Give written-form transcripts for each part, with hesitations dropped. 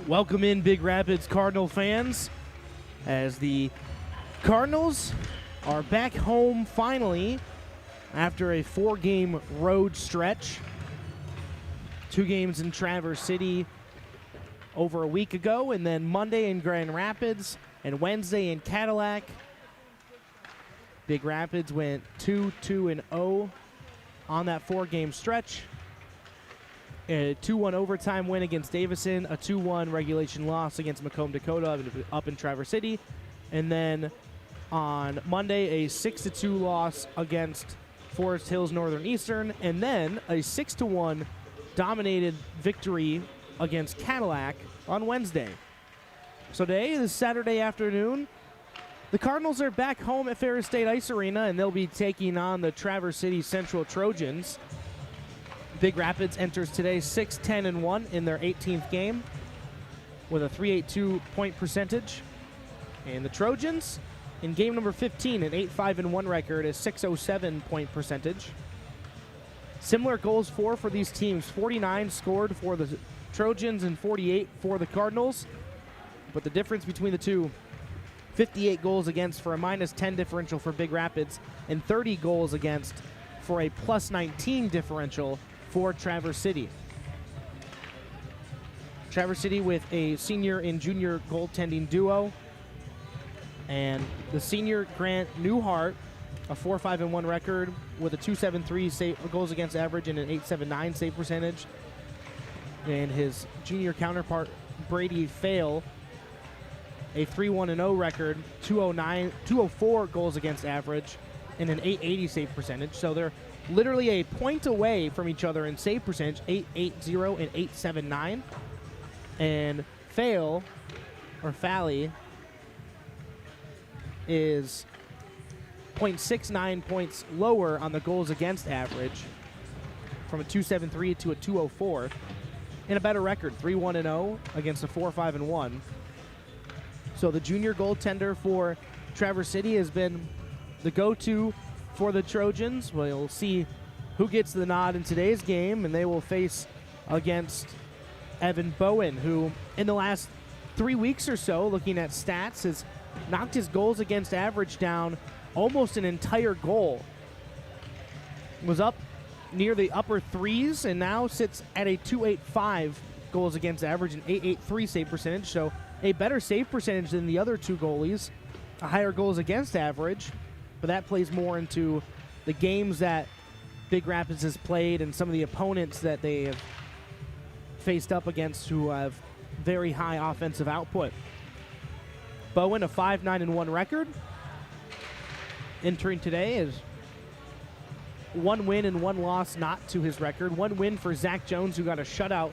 Welcome in, Big Rapids Cardinal fans, as the Cardinals are back home finally after a 4-game road stretch. 2 games in Traverse City over a week ago, and then Monday in Grand Rapids and Wednesday in Cadillac. Big Rapids went 2-2-0 on that 4-game stretch. A 2-1 overtime win against Davison, a 2-1 regulation loss against Macomb, Dakota up in Traverse City, and then on Monday a 6-2 loss against Forest Hills Northern Eastern, and then a 6-1 dominated victory against Cadillac on Wednesday. So today is Saturday afternoon. The Cardinals are back home at Ferris State Ice Arena, and they'll be taking on the Traverse City Central Trojans. Big Rapids enters today 6-10-1 in their 18th game with a .382 point percentage. And the Trojans, in game number 15, an 8-5-1 record, a .607 point percentage. Similar goals for these teams, 49 scored for the Trojans and 48 for the Cardinals. But the difference between the two, 58 goals against for a -10 differential for Big Rapids and 30 goals against for a +19 differential for Traverse City. Traverse City with a senior and junior goaltending duo. And the senior, Grant Newhart, a 4-5-1 record with a .273 goals against average and an .879 save percentage. And his junior counterpart, Brady Fail, a 3-1-0 record, 204 goals against average, and an .880 save percentage. So they're literally a point away from each other in save percentage, .880 and .879. And Fail, or Fally, is 0.69 points lower on the goals against average, from a .273 to a .204, and a better record, 3-1-0 against a 4-5-1. So the junior goaltender for Traverse City has been the go-to for the Trojans. We'll see who gets the nod in today's game, and they will face against Evan Bowen, who in the last 3 weeks or so, looking at stats, has knocked his goals against average down almost an entire goal. Was up near the upper threes and now sits at a .285 goals against average and .883 save percentage, so a better save percentage than the other 2 goalies, a higher goals against average, but that plays more into the games that Big Rapids has played and some of the opponents that they have faced up against who have very high offensive output. Bowen, a 5-9-1 record. Entering today is 1 win and 1 loss not to his record. 1 win for Zach Jones, who got a shutout,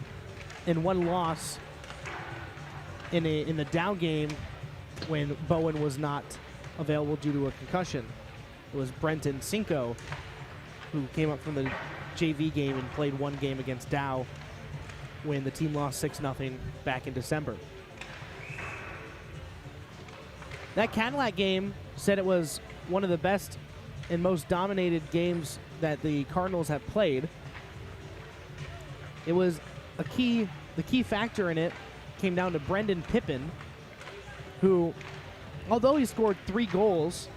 and 1 loss in the down game when Bowen was not available due to a concussion. It was Brenton Cinco who came up from the JV game and played 1 game against Dow when the team lost 6-0 back in December. That Cadillac game said it was one of the best and most dominated games that the Cardinals have played. It was the key factor in it came down to Brendan Pippin, who, although he scored 3 goals,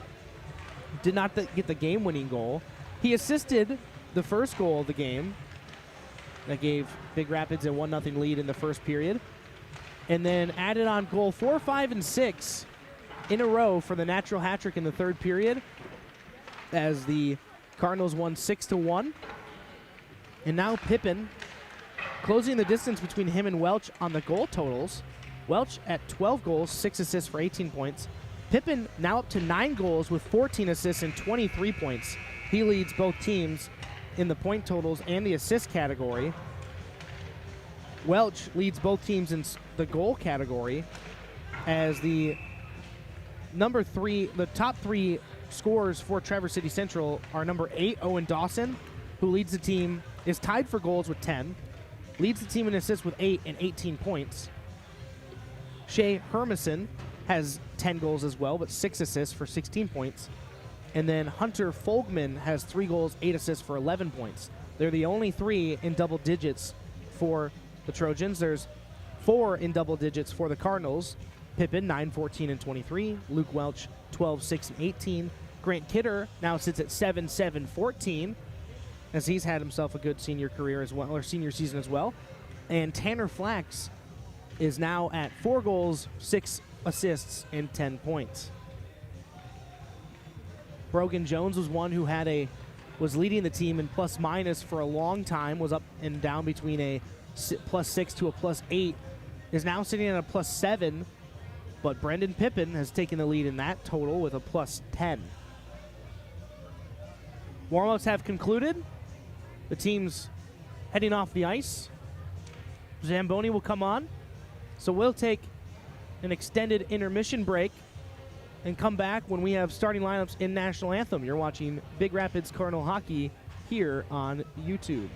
did not get the game-winning goal. He assisted the first goal of the game that gave Big Rapids a 1-0 lead in the first period, and then added on goal 4, 5, and 6 in a row for the natural hat trick in the 3rd period, as the Cardinals won 6-1. And now Pippin closing the distance between him and Welch on the goal totals. Welch at 12 goals, 6 assists for 18 points. Pippin now up to 9 goals with 14 assists and 23 points. He leads both teams in the point totals and the assist category. Welch leads both teams in the goal category, as the top 3 scorers for Traverse City Central are number 8, Owen Dawson, who leads the team, is tied for goals with 10, leads the team in assists with 8 and 18 points. Shea Hermison has 10 goals as well, but 6 assists for 16 points. And then Hunter Folgman has 3 goals, 8 assists for 11 points. They're the only 3 in double digits for the Trojans. There's 4 in double digits for the Cardinals. Pippen, 9, 14, and 23. Luke Welch, 12, 6, and 18. Grant Kidder now sits at 7, 7, 14, as he's had himself a good senior career as well, or senior season as well. And Tanner Flax is now at 4 goals, 6 assists, and 10 points. Brogan Jones was one who was leading the team in plus minus for a long time, was up and down between a +6 to a +8, is now sitting at a +7, but Brendan Pippen has taken the lead in that total with a +10. Warm-ups have concluded. The team's heading off the ice. Zamboni will come on. So we'll take an extended intermission break and come back when we have starting lineups in National Anthem. You're watching Big Rapids Cardinal Hockey here on YouTube.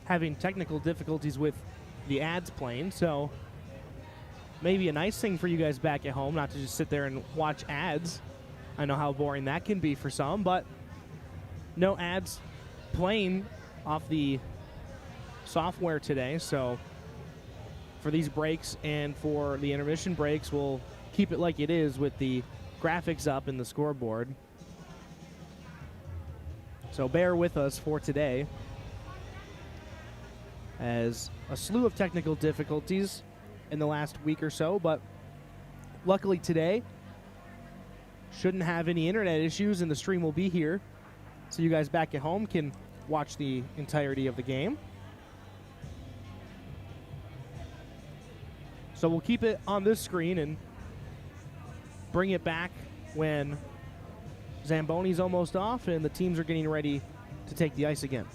Having technical difficulties with the ads playing, so maybe a nice thing for you guys back at home, not to just sit there and watch ads. I know how boring that can be for some, but no ads playing off the software today, so for these breaks and for the intermission breaks, we'll keep it like it is with the graphics up in the scoreboard. So bear with us for today, as a slew of technical difficulties in the last week or so, but luckily today shouldn't have any internet issues, and the stream will be here so you guys back at home can watch the entirety of the game. So we'll keep it on this screen and bring it back when Zamboni's almost off and the teams are getting ready to take the ice again.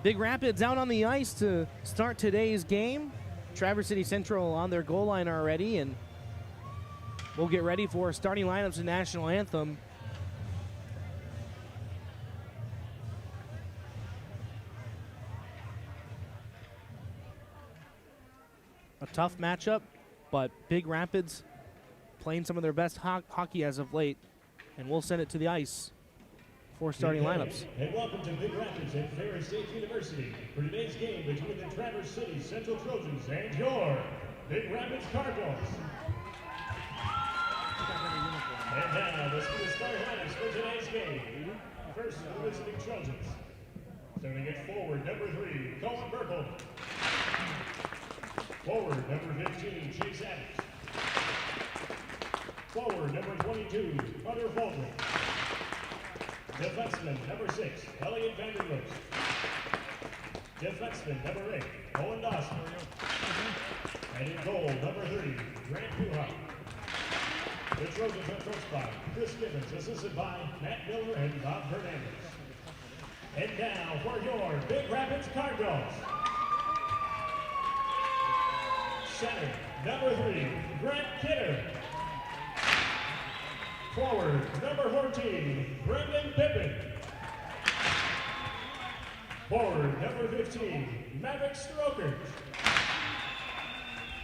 Big Rapids out on the ice to start today's game. Traverse City Central on their goal line already, and we'll get ready for starting lineups and national anthem. A tough matchup, but Big Rapids playing some of their best hockey as of late, and we'll send it to the ice for starting lineups. And welcome to Big Rapids at Ferris State University for today's game between the Traverse City Central Trojans and your Big Rapids Cardinals. And now, let's see the starting lineups for today's game. First, the visiting Trojans. Starting at forward, number 3, Colin Burkle. Forward, number 15, Chase Adams. Forward, number 22, Hunter Baldwin. Defenseman, number 6, Elliot Vanderroos. Defenseman, number 8, Owen Dawson. And in goal, number 30, Grant Newhart. The Trojans are coached by Chris Gibbons, assisted by Matt Miller and Bob Hernandez. And now for your Big Rapids Cardinals. Center, number 3, Grant Kidder. Forward, number 14, Brendan Pippin. Forward, number 15, Maverick Strokers.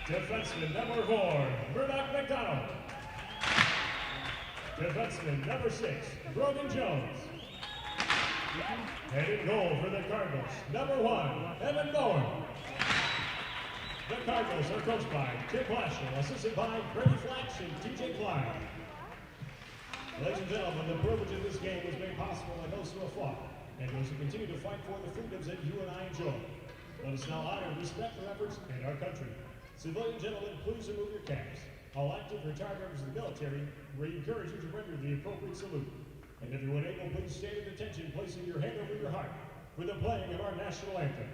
Defenseman, number 4, Murdoch McDonald. Defenseman, number 6, Brogan Jones. And in goal for the Cardinals, number 1, Evan Bowen. The Cardinals are coached by Tim Lashell, assisted by Brady Flax and TJ Klein. Ladies and gentlemen, the privilege of this game was made possible by those who have fought and those who continue to fight for the freedoms that you and I enjoy. Let us now honor and respect their efforts and our country. Civilian gentlemen, please remove your caps. All active retired members of the military, we encourage you to render the appropriate salute. And everyone able, please stand at attention, placing your hand over your heart for the playing of our national anthem.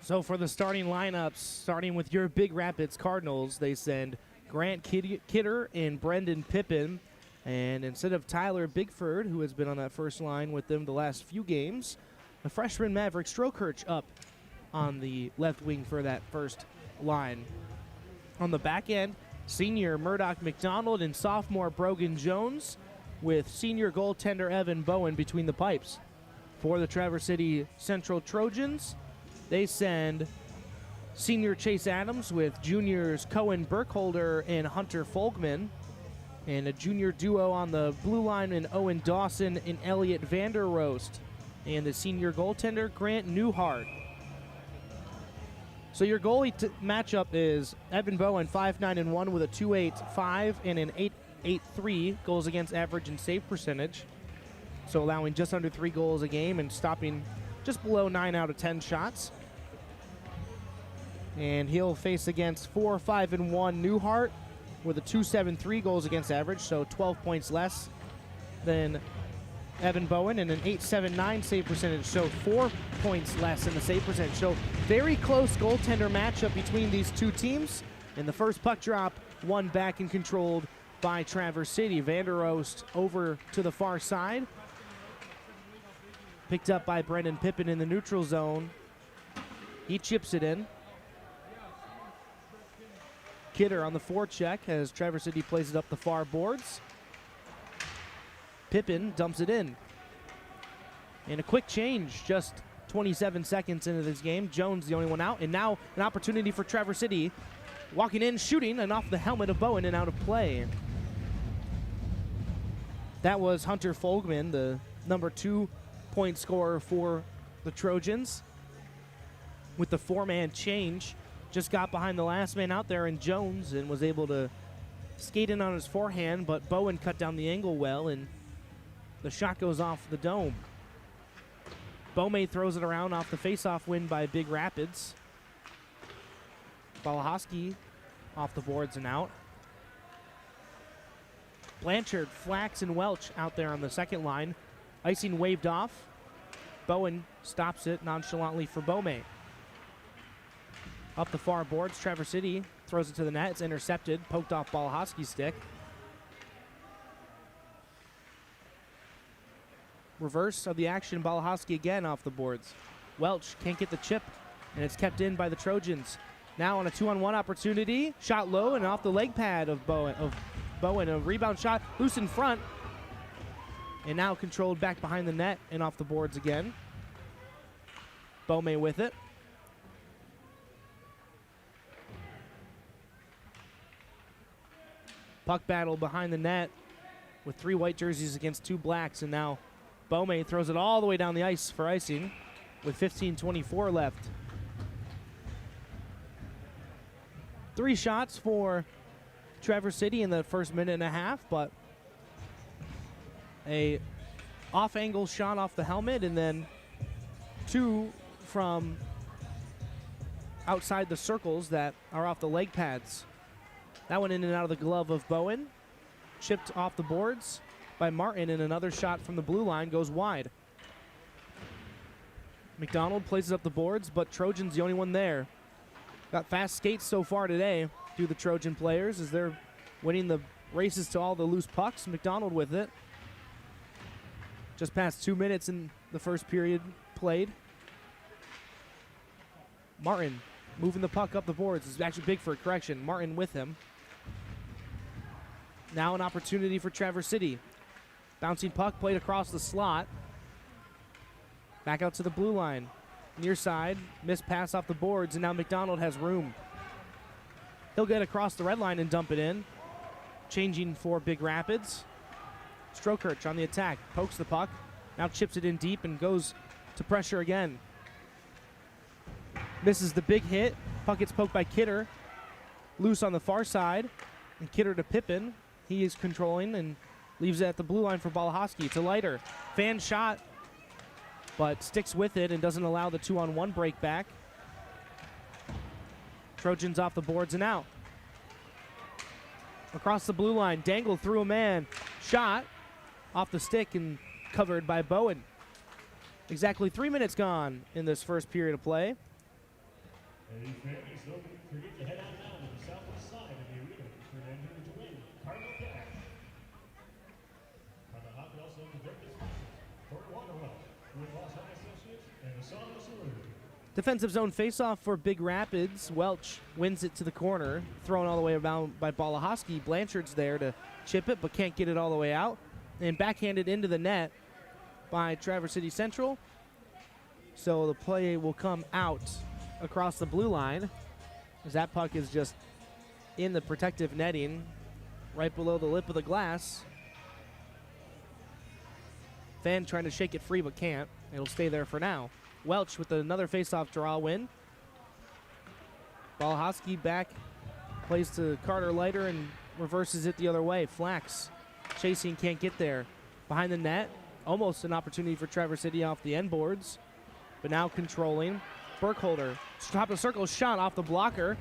So for the starting lineups, starting with your Big Rapids Cardinals, they send Grant Kidder and Brendan Pippin. And instead of Tyler Bigford, who has been on that first line with them the last few games, the freshman Maverick Strokirch up on the left wing for that first line. On the back end, senior Murdoch McDonald and sophomore Brogan Jones, with senior goaltender Evan Bowen between the pipes. For the Traverse City Central Trojans, they send senior Chase Adams with juniors Cohen Burkholder and Hunter Folkman, and a junior duo on the blue line in Owen Dawson and Elliot Vanderrost, and the senior goaltender Grant Newhart. So your goalie matchup is Evan Bowen, 5.9-1 with a 2.85 and an 8.83 goals against average and save percentage. So allowing just under 3 goals a game and stopping just below 9 out of 10 shots. And he'll face against 4.5-1 Newhart with a 2.73 goals against average, so 12 points less than Evan Bowen and an .879 save percentage, so 4 points less in the save percentage. So very close goaltender matchup between these two teams. In the first puck drop, one back and controlled by Traverse City. Vander Oost over to the far side. Picked up by Brendan Pippin in the neutral zone. He chips it in. Kidder on the forecheck as Traverse City plays it up the far boards. Pippin dumps it in. And a quick change, just 27 seconds into this game. Jones the only one out, and now an opportunity for Traverse City. Walking in, shooting, and off the helmet of Bowen and out of play. That was Hunter Folkman, the number 2 point scorer for the Trojans. With the 4-man change, just got behind the last man out there in Jones and was able to skate in on his forehand, but Bowen cut down the angle well, and the shot goes off the dome. Beaumay throws it around off the face-off win by Big Rapids. Balahoski off the boards and out. Blanchard, Flax, and Welch out there on the second line. Icing waved off. Bowen stops it nonchalantly for Beaumay. Up the far boards, Traverse City throws it to the net. It's intercepted, poked off Balahoski's stick. Reverse of the action, Balahoski again off the boards. Welch can't get the chip, and it's kept in by the Trojans. Now on a 2-on-1 opportunity, shot low and off the leg pad of Bowen. A rebound shot, loose in front, and now controlled back behind the net and off the boards again. Beaumay with it. Puck battle behind the net with 3 white jerseys against 2 blacks, and now Beaumay throws it all the way down the ice for icing with 15:24 left. 3 shots for Traverse City in the first minute and a half, but a off-angle shot off the helmet, and then 2 from outside the circles that are off the leg pads. That went in and out of the glove of Bowen. Chipped off the boards by Martin, and another shot from the blue line goes wide. McDonald places up the boards, but Trojan's the only one there. Got fast skates so far today through the Trojan players as they're winning the races to all the loose pucks. McDonald with it. Just past 2 minutes in the first period played. Martin moving the puck up the boards. It's actually big for a correction. Martin with him. Now an opportunity for Traverse City. Bouncing puck played across the slot. Back out to the blue line. Near side, missed pass off the boards, and now McDonald has room. He'll get across the red line and dump it in. Changing for Big Rapids. Strokirch on the attack, pokes the puck, now chips it in deep and goes to pressure again. Misses the big hit. Puck gets poked by Kidder. Loose on the far side, and Kidder to Pippin. He is controlling and leaves it at the blue line for Balahoski. It's a lighter. Fan shot, but sticks with it and doesn't allow the 2-on-1 break back. Trojans off the boards and out. Across the blue line, dangled through a man. Shot off the stick and covered by Bowen. Exactly 3 minutes gone in this first period of play. Hey, families, don't forget to head on down to the southwest side of the arena for an enter to win Cardinal cash. On the hot also the breakfast for Waterwell with Los High Associates and the Song Saloon. Defensive zone faceoff for Big Rapids. Welch wins it to the corner, thrown all the way around by Balahoski. Blanchard's there to chip it, but can't get it all the way out. And backhanded into the net by Traverse City Central. So the play will come out across the blue line as that puck is just in the protective netting right below the lip of the glass. Fan trying to shake it free but can't. It'll stay there for now. Welch with another face-off draw win. Balahoski back, plays to Carter Leiter and reverses it the other way. Flax chasing, can't get there. Behind the net, almost an opportunity for Traverse City off the end boards, but now controlling. Burkholder, top of the circle, shot off the blocker,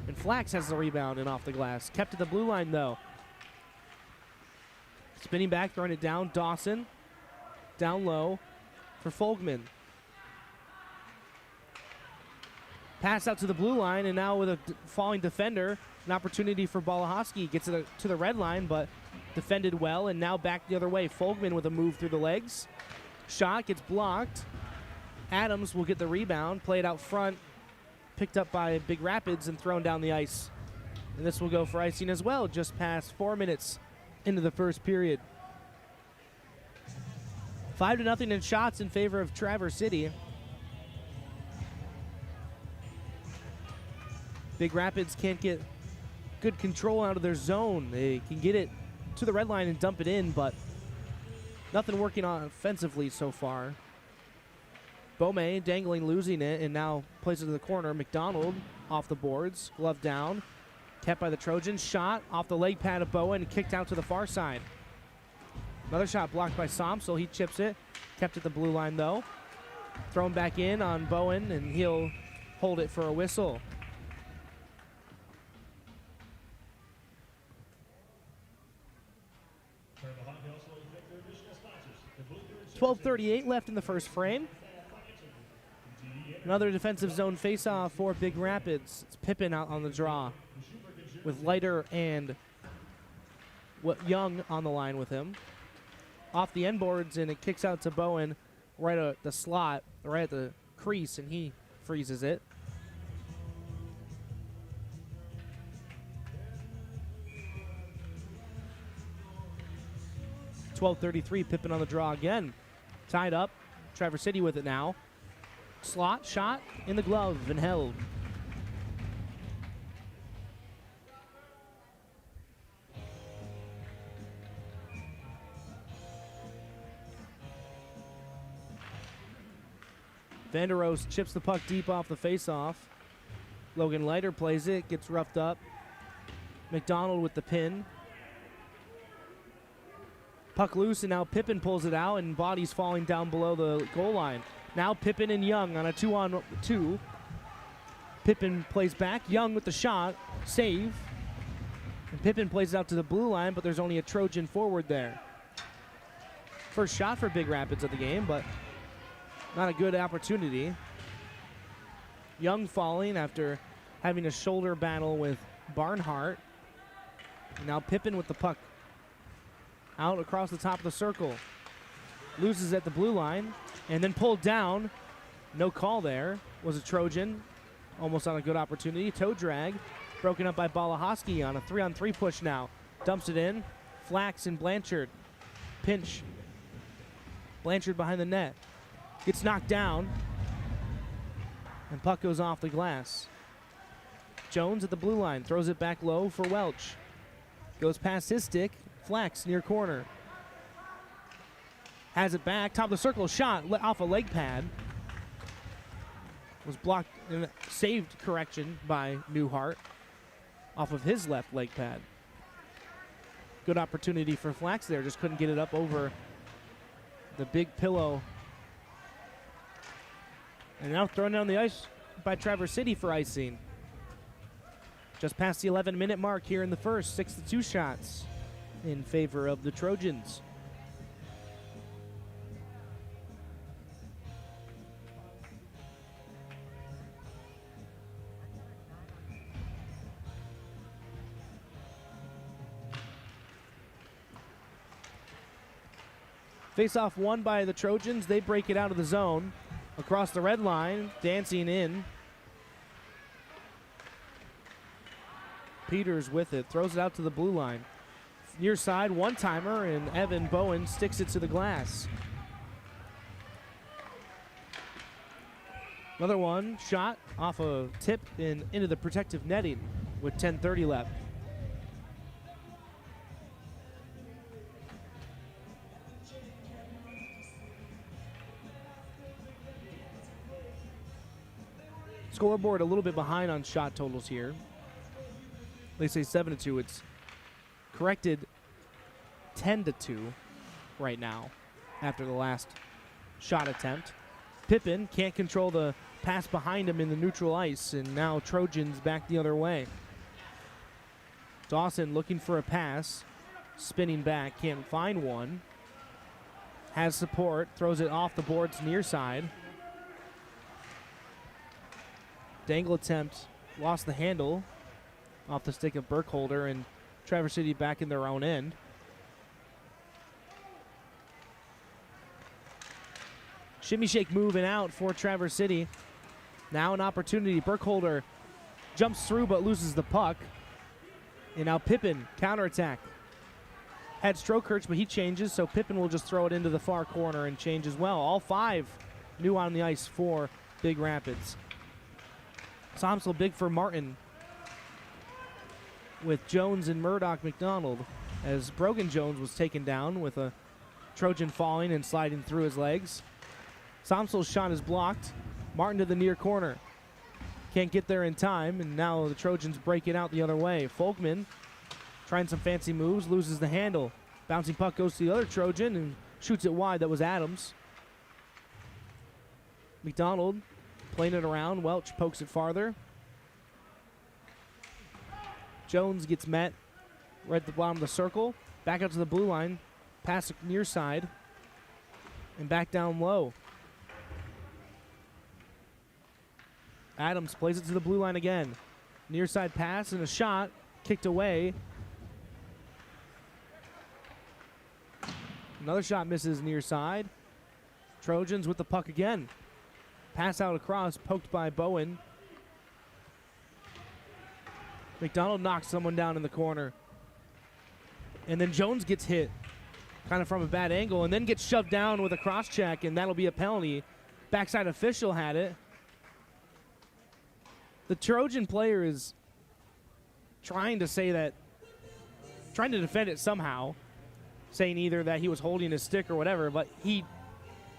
and Flax has the rebound and off the glass. Kept at the blue line though. Spinning back, throwing it down, Dawson. down low for Folkman. Pass out to the blue line, and now with a falling defender, an opportunity for Balahoski. Gets it to the red line, but defended well, and now back the other way. Folkman with a move through the legs. Shot gets blocked. Adams will get the rebound, played out front, picked up by Big Rapids, and thrown down the ice. And this will go for icing as well, just past 4 minutes into the first period. 5-0 in shots in favor of Traverse City. Big Rapids can't get good control out of their zone. They can get it to the red line and dump it in, but nothing working on offensively so far. Beaumais dangling, losing it, and now plays it to the corner. McDonald off the boards, glove down. Kept by the Trojans. Shot off the leg pad of Bowen and kicked out to the far side. Another shot blocked by Somsel. He chips it. Kept at the blue line, though. Thrown back in on Bowen, and he'll hold it for a whistle. .12:38 left in the first frame. Another defensive zone faceoff for Big Rapids. It's Pippin out on the draw with Leiter and Young on the line with him. Off the end boards, and it kicks out to Bowen right at the slot, right at the crease, and he freezes it. .12:33, Pippin on the draw again. Tied up, Traverse City with it now. Slot shot in the glove and held. Vanderoos chips the puck deep off the faceoff. Logan Leiter plays it, gets roughed up. McDonald with the pin. Puck loose, and now Pippin pulls it out, and bodies falling down below the goal line. Now Pippin and Young on a 2-on-2. Pippin plays back. Young with the shot. Save. And Pippin plays it out to the blue line, but there's only a Trojan forward there. First shot for Big Rapids of the game, but not a good opportunity. Young falling after having a shoulder battle with Barnhart. And now Pippin with the puck out across the top of the circle. Loses at the blue line, and then pulled down. No call there. Was a Trojan. Almost on a good opportunity. Toe drag. Broken up by Balahoski on a 3-on-3 push now. Dumps it in. Flax and Blanchard. Pinch. Blanchard behind the net. Gets knocked down. And puck goes off the glass. Jones at the blue line. Throws it back low for Welch. Goes past his stick. Flax near corner. Has it back. Top of the circle. Shot off a leg pad. Was blocked and saved, correction, by Newhart off of his left leg pad. Good opportunity for Flax there. Just couldn't get it up over the big pillow. And now thrown down the ice by Traverse City for icing. Just past the 11-minute mark here in the first. 6-2 shots in favor of the Trojans. Face-off won by the Trojans. They break it out of the zone. Across the red line, dancing in. Peters with it, throws it out to the blue line. Near side, one-timer, and Evan Bowen sticks it to the glass. Another one, shot off a tip and into the protective netting with 10:30 left. Scoreboard a little bit behind on shot totals here. They say 7-2. It's corrected 10-2 right now after the last shot attempt. Pippin can't control the pass behind him in the neutral ice, and now Trojans back the other way. Dawson looking for a pass, spinning back, can't find one. has support, throws it off the boards near side. Dangle attempt, lost the handle off the stick of Burkholder, and Traverse City back in their own end. Shimmy shake moving out for Traverse City. Now an opportunity. Burkholder jumps through but loses the puck. And now Pippin, counterattack. Had Strokirch, but he changes, so Pippin will just throw it into the far corner and change as well. All 5 new on the ice for Big Rapids. Somsel big for Martin with Jones and Murdoch McDonald as Brogan Jones was taken down with a Trojan falling and sliding through his legs. Somsel's shot is blocked. Martin to the near corner. Can't get there in time, and now the Trojans break it out the other way. Folkman trying some fancy moves, loses the handle. Bouncing puck goes to the other Trojan and shoots it wide. That was Adams. McDonald playing it around. Welch pokes it farther. Jones gets met right at the bottom of the circle. Back out to the blue line. Pass near side. And back down low. Adams plays it to the blue line again. Near side pass and a shot. Kicked away. Another shot misses near side. Trojans with the puck again. Pass out across, poked by Bowen. McDonald knocks someone down in the corner. And then Jones gets hit, kind of from a bad angle, and then gets shoved down with a cross check, and that'll be a penalty. Backside official had it. The Trojan player is trying to defend it somehow, saying either that he was holding his stick or whatever, but he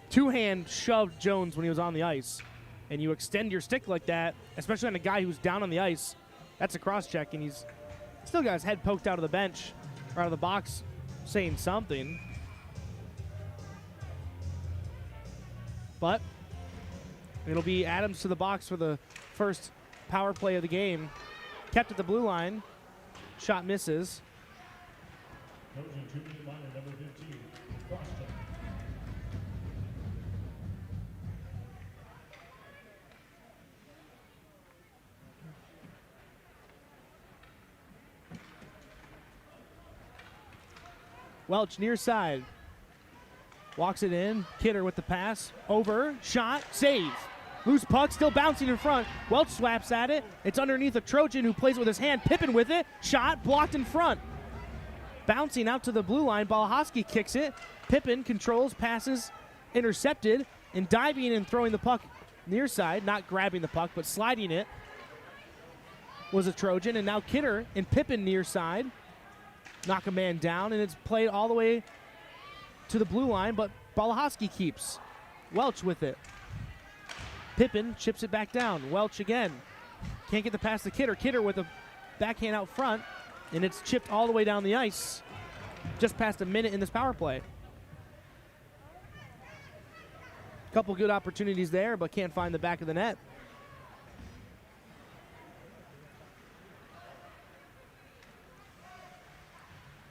two-hand shoved Jones when he was on the ice. And you extend your stick like that, especially on a guy who's down on the ice, that's a cross-check, and he's still got his head poked out of the bench, or out of the box, saying something. But it'll be Adams to the box for the first power play of the game. Kept at the blue line. Shot misses. Trojan 2-minute liner, number 15, cross-check. Welch near side. Walks it in. Kidder with the pass. Over. Shot. Save. Loose puck. Still bouncing in front. Welch slaps at it. It's underneath a Trojan who plays it with his hand. Pippin with it. Shot. Blocked in front. Bouncing out to the blue line. Balahoski kicks it. Pippin controls. Passes. Intercepted. And diving and throwing the puck near side. Not grabbing the puck, but sliding it was a Trojan. And now Kidder and Pippin near side. Knock a man down, and it's played all the way to the blue line, but Balahoski keeps. Welch with it. Pippin chips it back down. Welch again. Can't get the pass to Kidder. Kidder with a backhand out front, and it's chipped all the way down the ice. Just past a minute in this power play. Couple good opportunities there, but can't find the back of the net.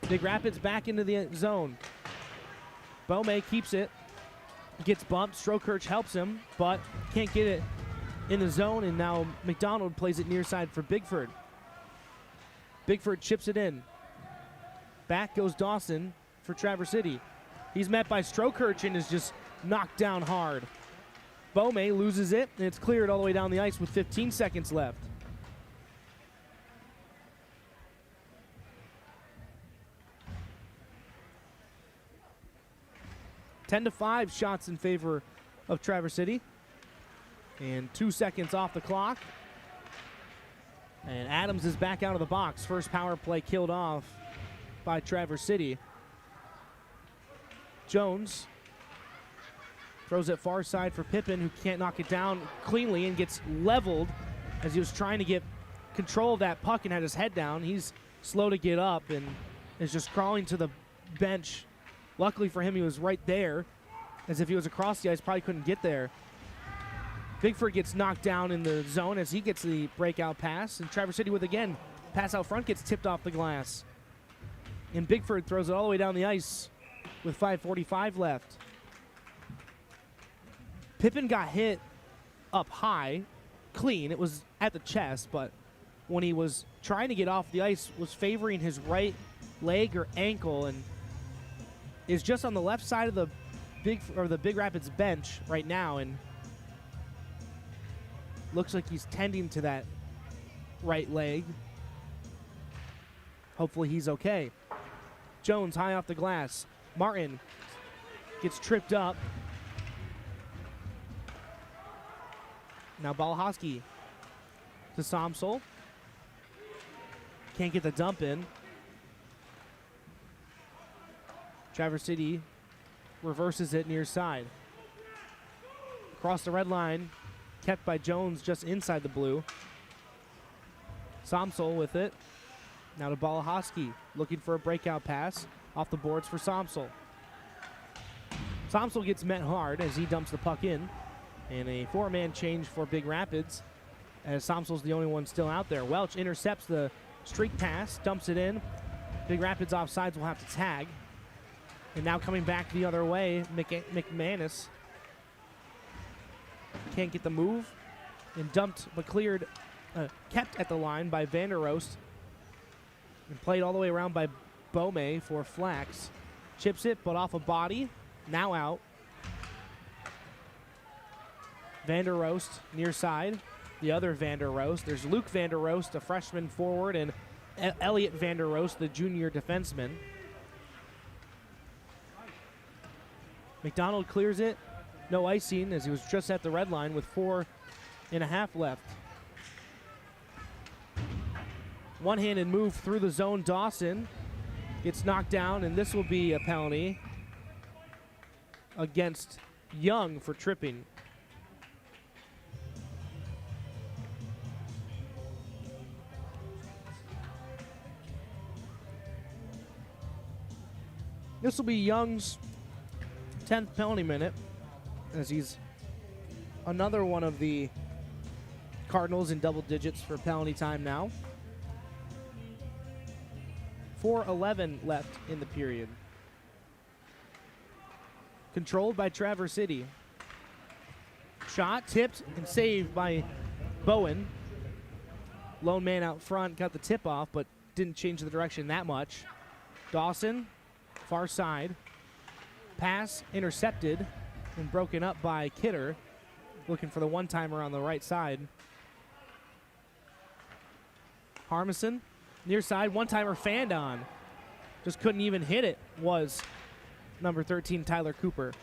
Big Rapids back into the zone. Beaumay keeps it. Gets bumped. Strokirch helps him, but can't get it in the zone, and now McDonald plays it near side for Bigford. Bigford chips it in. Back goes Dawson for Traverse City. He's met by Strokirch and is just knocked down hard. Beaumay loses it, and it's cleared all the way down the ice with 15 seconds left. Ten to 5 shots in favor of Traverse City. And 2 seconds off the clock. And Adams is back out of the box. First power play killed off by Traverse City. Jones throws it far side for Pippin, who can't knock it down cleanly and gets leveled as he was trying to get control of that puck and had his head down. He's slow to get up and is just crawling to the bench. Luckily for him, he was right there. As if he was across the ice, probably couldn't get there. Bigford gets knocked down in the zone as he gets the breakout pass. And Traverse City with, again, pass out front, gets tipped off the glass. And Bigford throws it all the way down the ice with 5:45 left. Pippin got hit up high, clean. It was at the chest, but when he was trying to get off the ice, was favoring his right leg or ankle, and is just on the left side of the Big Rapids bench right now, and looks like he's tending to that right leg. Hopefully he's okay. Jones high off the glass. Martin gets tripped up. Now Balahowski to Somsel. Can't get the dump in. Traverse City reverses it near side. Across the red line, kept by Jones just inside the blue. Somsel with it. Now to Balahowski, looking for a breakout pass. Off the boards for Somsel. Somsel gets met hard as he dumps the puck in. And a four-man change for Big Rapids, as Somsel's the only one still out there. Welch intercepts the streak pass, dumps it in. Big Rapids offsides will have to tag. And now coming back the other way, McManus can't get the move. And dumped, but cleared, kept at the line by Vanderoost. And played all the way around by Bome for Flax. Chips it, but off a body. Now out. Vanderoost near side. The other Vanderoost. There's Luke Vanderoost, a freshman forward, and Elliot Vanderoost, the junior defenseman. McDonald clears it. No icing, as he was just at the red line with 4.5 left. One-handed move through the zone. Dawson gets knocked down, and this will be a penalty against Young for tripping. This will be Young's 10th penalty minute, as he's another one of the Cardinals in double digits for penalty time now. 4:11 left in the period. Controlled by Traverse City. Shot, tipped, and saved by Bowen. Lone man out front, got the tip off, but didn't change the direction that much. Dawson, far side. Pass intercepted and broken up by Kidder. Looking for the one-timer on the right side. Harmison, near side, one-timer fanned on. Just couldn't even hit it, was number 13, Tyler Cooper.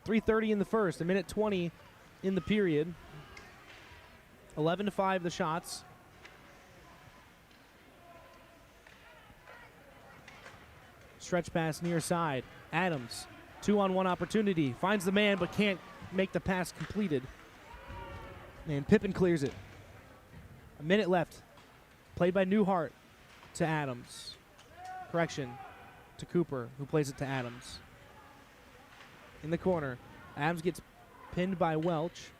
.330 in the first, 1:20 in the period. 11-5 the shots. Stretch pass near side. Adams, 2-on-1 opportunity. Finds the man, but can't make the pass completed. And Pippin clears it. 1 minute left. Played by Newhart to Adams. Correction, to Cooper, who plays it to Adams. In the corner, Adams gets pinned by Welch.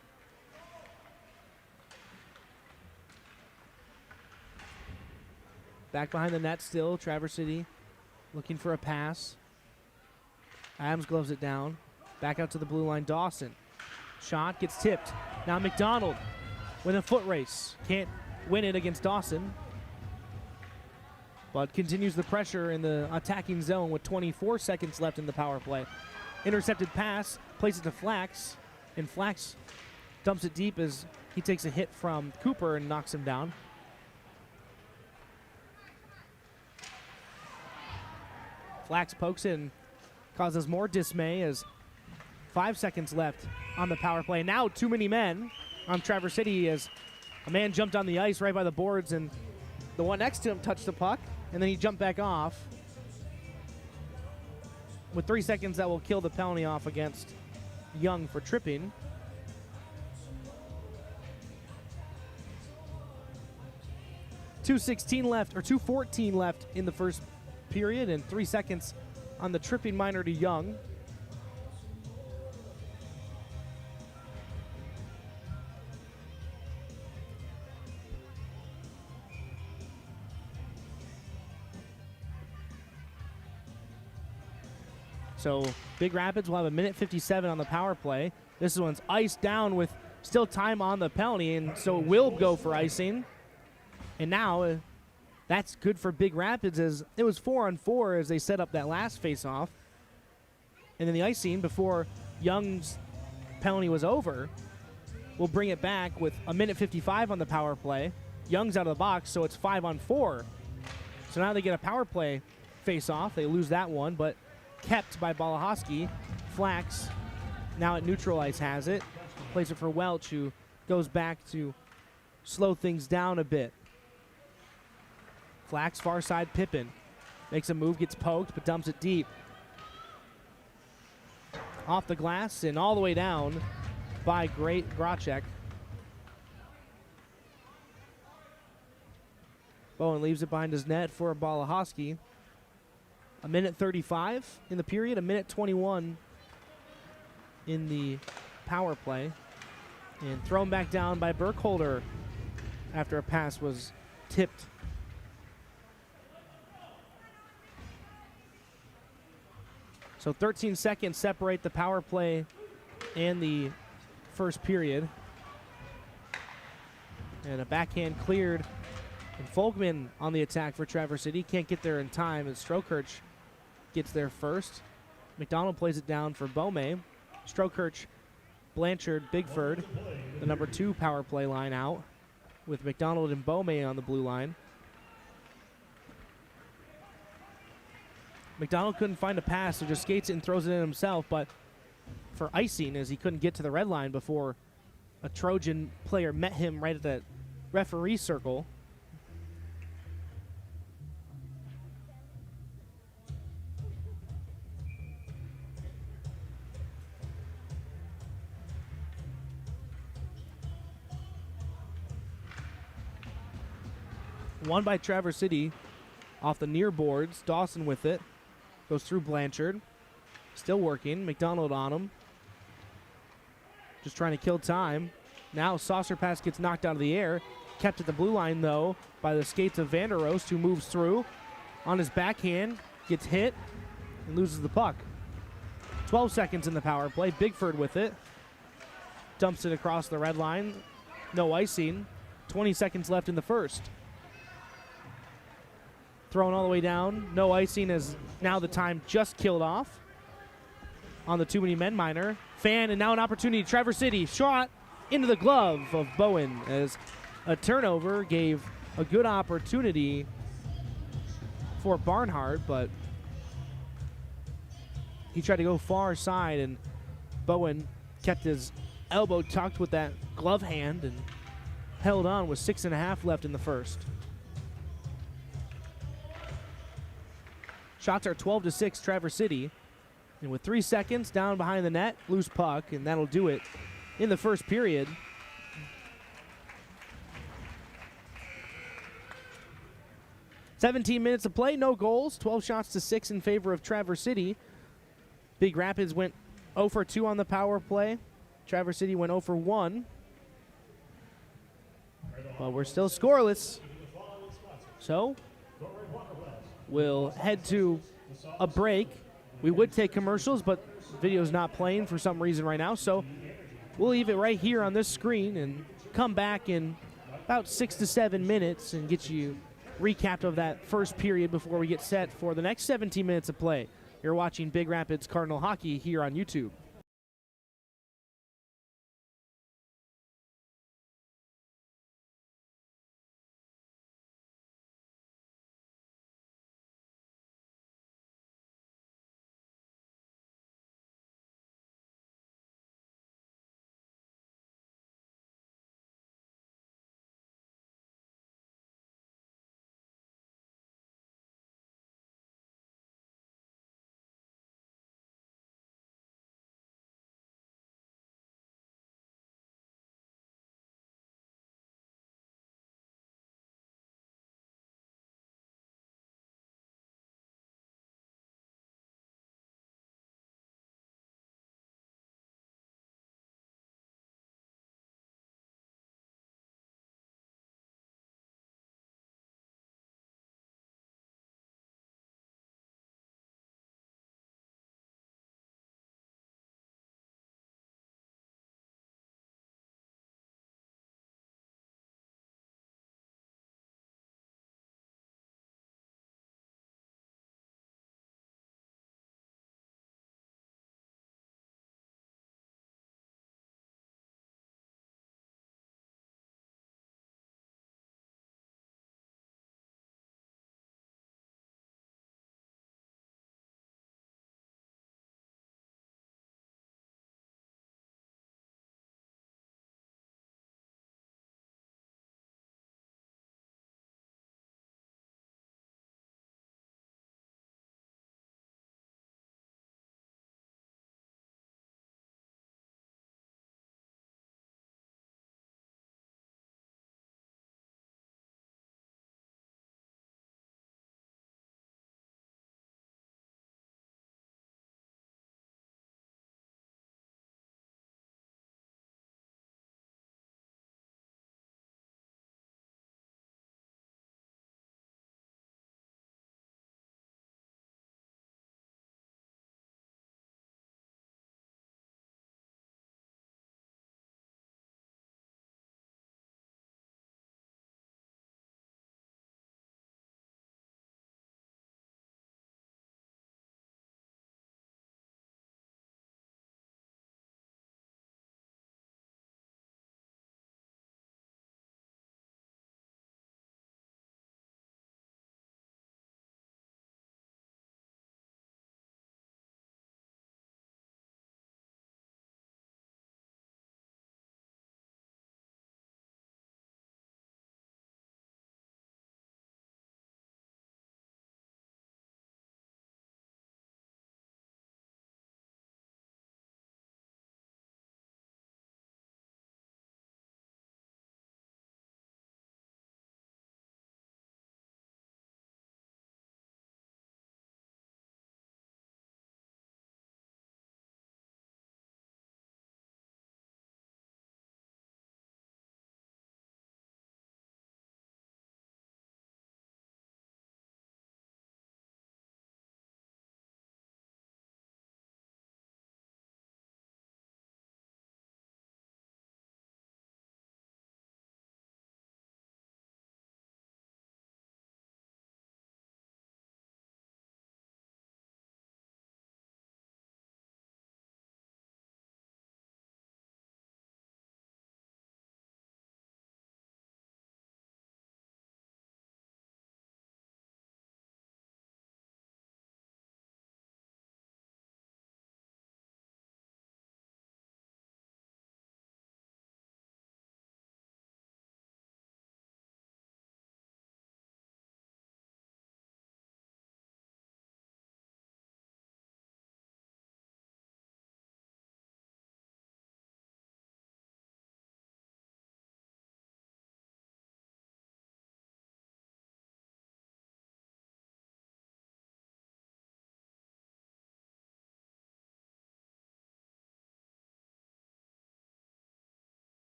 Back behind the net still, Traverse City looking for a pass. Adams gloves it down. Back out to the blue line, Dawson. Shot, gets tipped. Now McDonald with a foot race. Can't win it against Dawson, but continues the pressure in the attacking zone with 24 seconds left in the power play. Intercepted pass, plays it to Flax, and Flax dumps it deep as he takes a hit from Cooper and knocks him down. Flax pokes in, causes more dismay as 5 seconds left on the power play. Now too many men on Traverse City as a man jumped on the ice right by the boards, and the one next to him touched the puck, and then he jumped back off. With 3 seconds, that will kill the penalty off against Young for tripping. .214 left in the first period, and 3 seconds on the tripping minor to Young. So Big Rapids will have a minute 57 on the power play. This one's iced down with still time on the penalty, and so it will go for icing. And now that's good for Big Rapids, as it was 4-on-4 as they set up that last face-off. And then the icing before Young's penalty was over will bring it back with a minute 55 on the power play. Young's out of the box, so it's 5-on-4. So now they get a power play face-off. They lose that one, but kept by Balahoski. Flax now at neutral ice has it. Plays it for Welch, who goes back to slow things down a bit. Flax far side Pippin. Makes a move, gets poked, but dumps it deep. Off the glass and all the way down by Gracek. Bowen leaves it behind his net for Balahoski. A minute 35 in the period, a minute 21 in the power play. And thrown back down by Burkholder after a pass was tipped. So 13 seconds separate the power play and the first period. And a backhand cleared. And Folkman on the attack for Traverse City. Can't get there in time as Strokirch gets there first. McDonald plays it down for Bome. Strokirch, Blanchard, Bigford, the number 2 power play line out with McDonald and Bome on the blue line. McDonald couldn't find a pass, so just skates it and throws it in himself, but for icing, as he couldn't get to the red line before a Trojan player met him right at the referee circle. Won by Traverse City off the near boards. Dawson with it. Goes through Blanchard. Still working. McDonald on him. Just trying to kill time. Now saucer pass gets knocked out of the air. Kept at the blue line, though, by the skates of Vanderost, who moves through. On his backhand. Gets hit and loses the puck. 12 seconds in the power play. Bigford with it. Dumps it across the red line. No icing. 20 seconds left in the first. Thrown all the way down. No icing, as now the time just killed off on the too many men minor. Fan, and now an opportunity. Traverse City shot into the glove of Bowen as a turnover gave a good opportunity for Barnhart, but he tried to go far side, and Bowen kept his elbow tucked with that glove hand and held on with 6.5 left in the first. Shots are 12-6 Traverse City. And with 3 seconds down behind the net, loose puck, and that'll do it in the first period. "17 minutes of play, no goals, 12 shots to 6 in favor of Traverse City. Big Rapids went 0 for 2 on the power play. Traverse City went 0 for 1. But we're still scoreless. So we'll head to a break. We would take commercials, but video's not playing for some reason right now. So we'll leave it right here on this screen and come back in about 6 to 7 minutes and get you recapped of that first period before we get set for the next 17 minutes of play. You're watching Big Rapids Cardinal Hockey here on YouTube.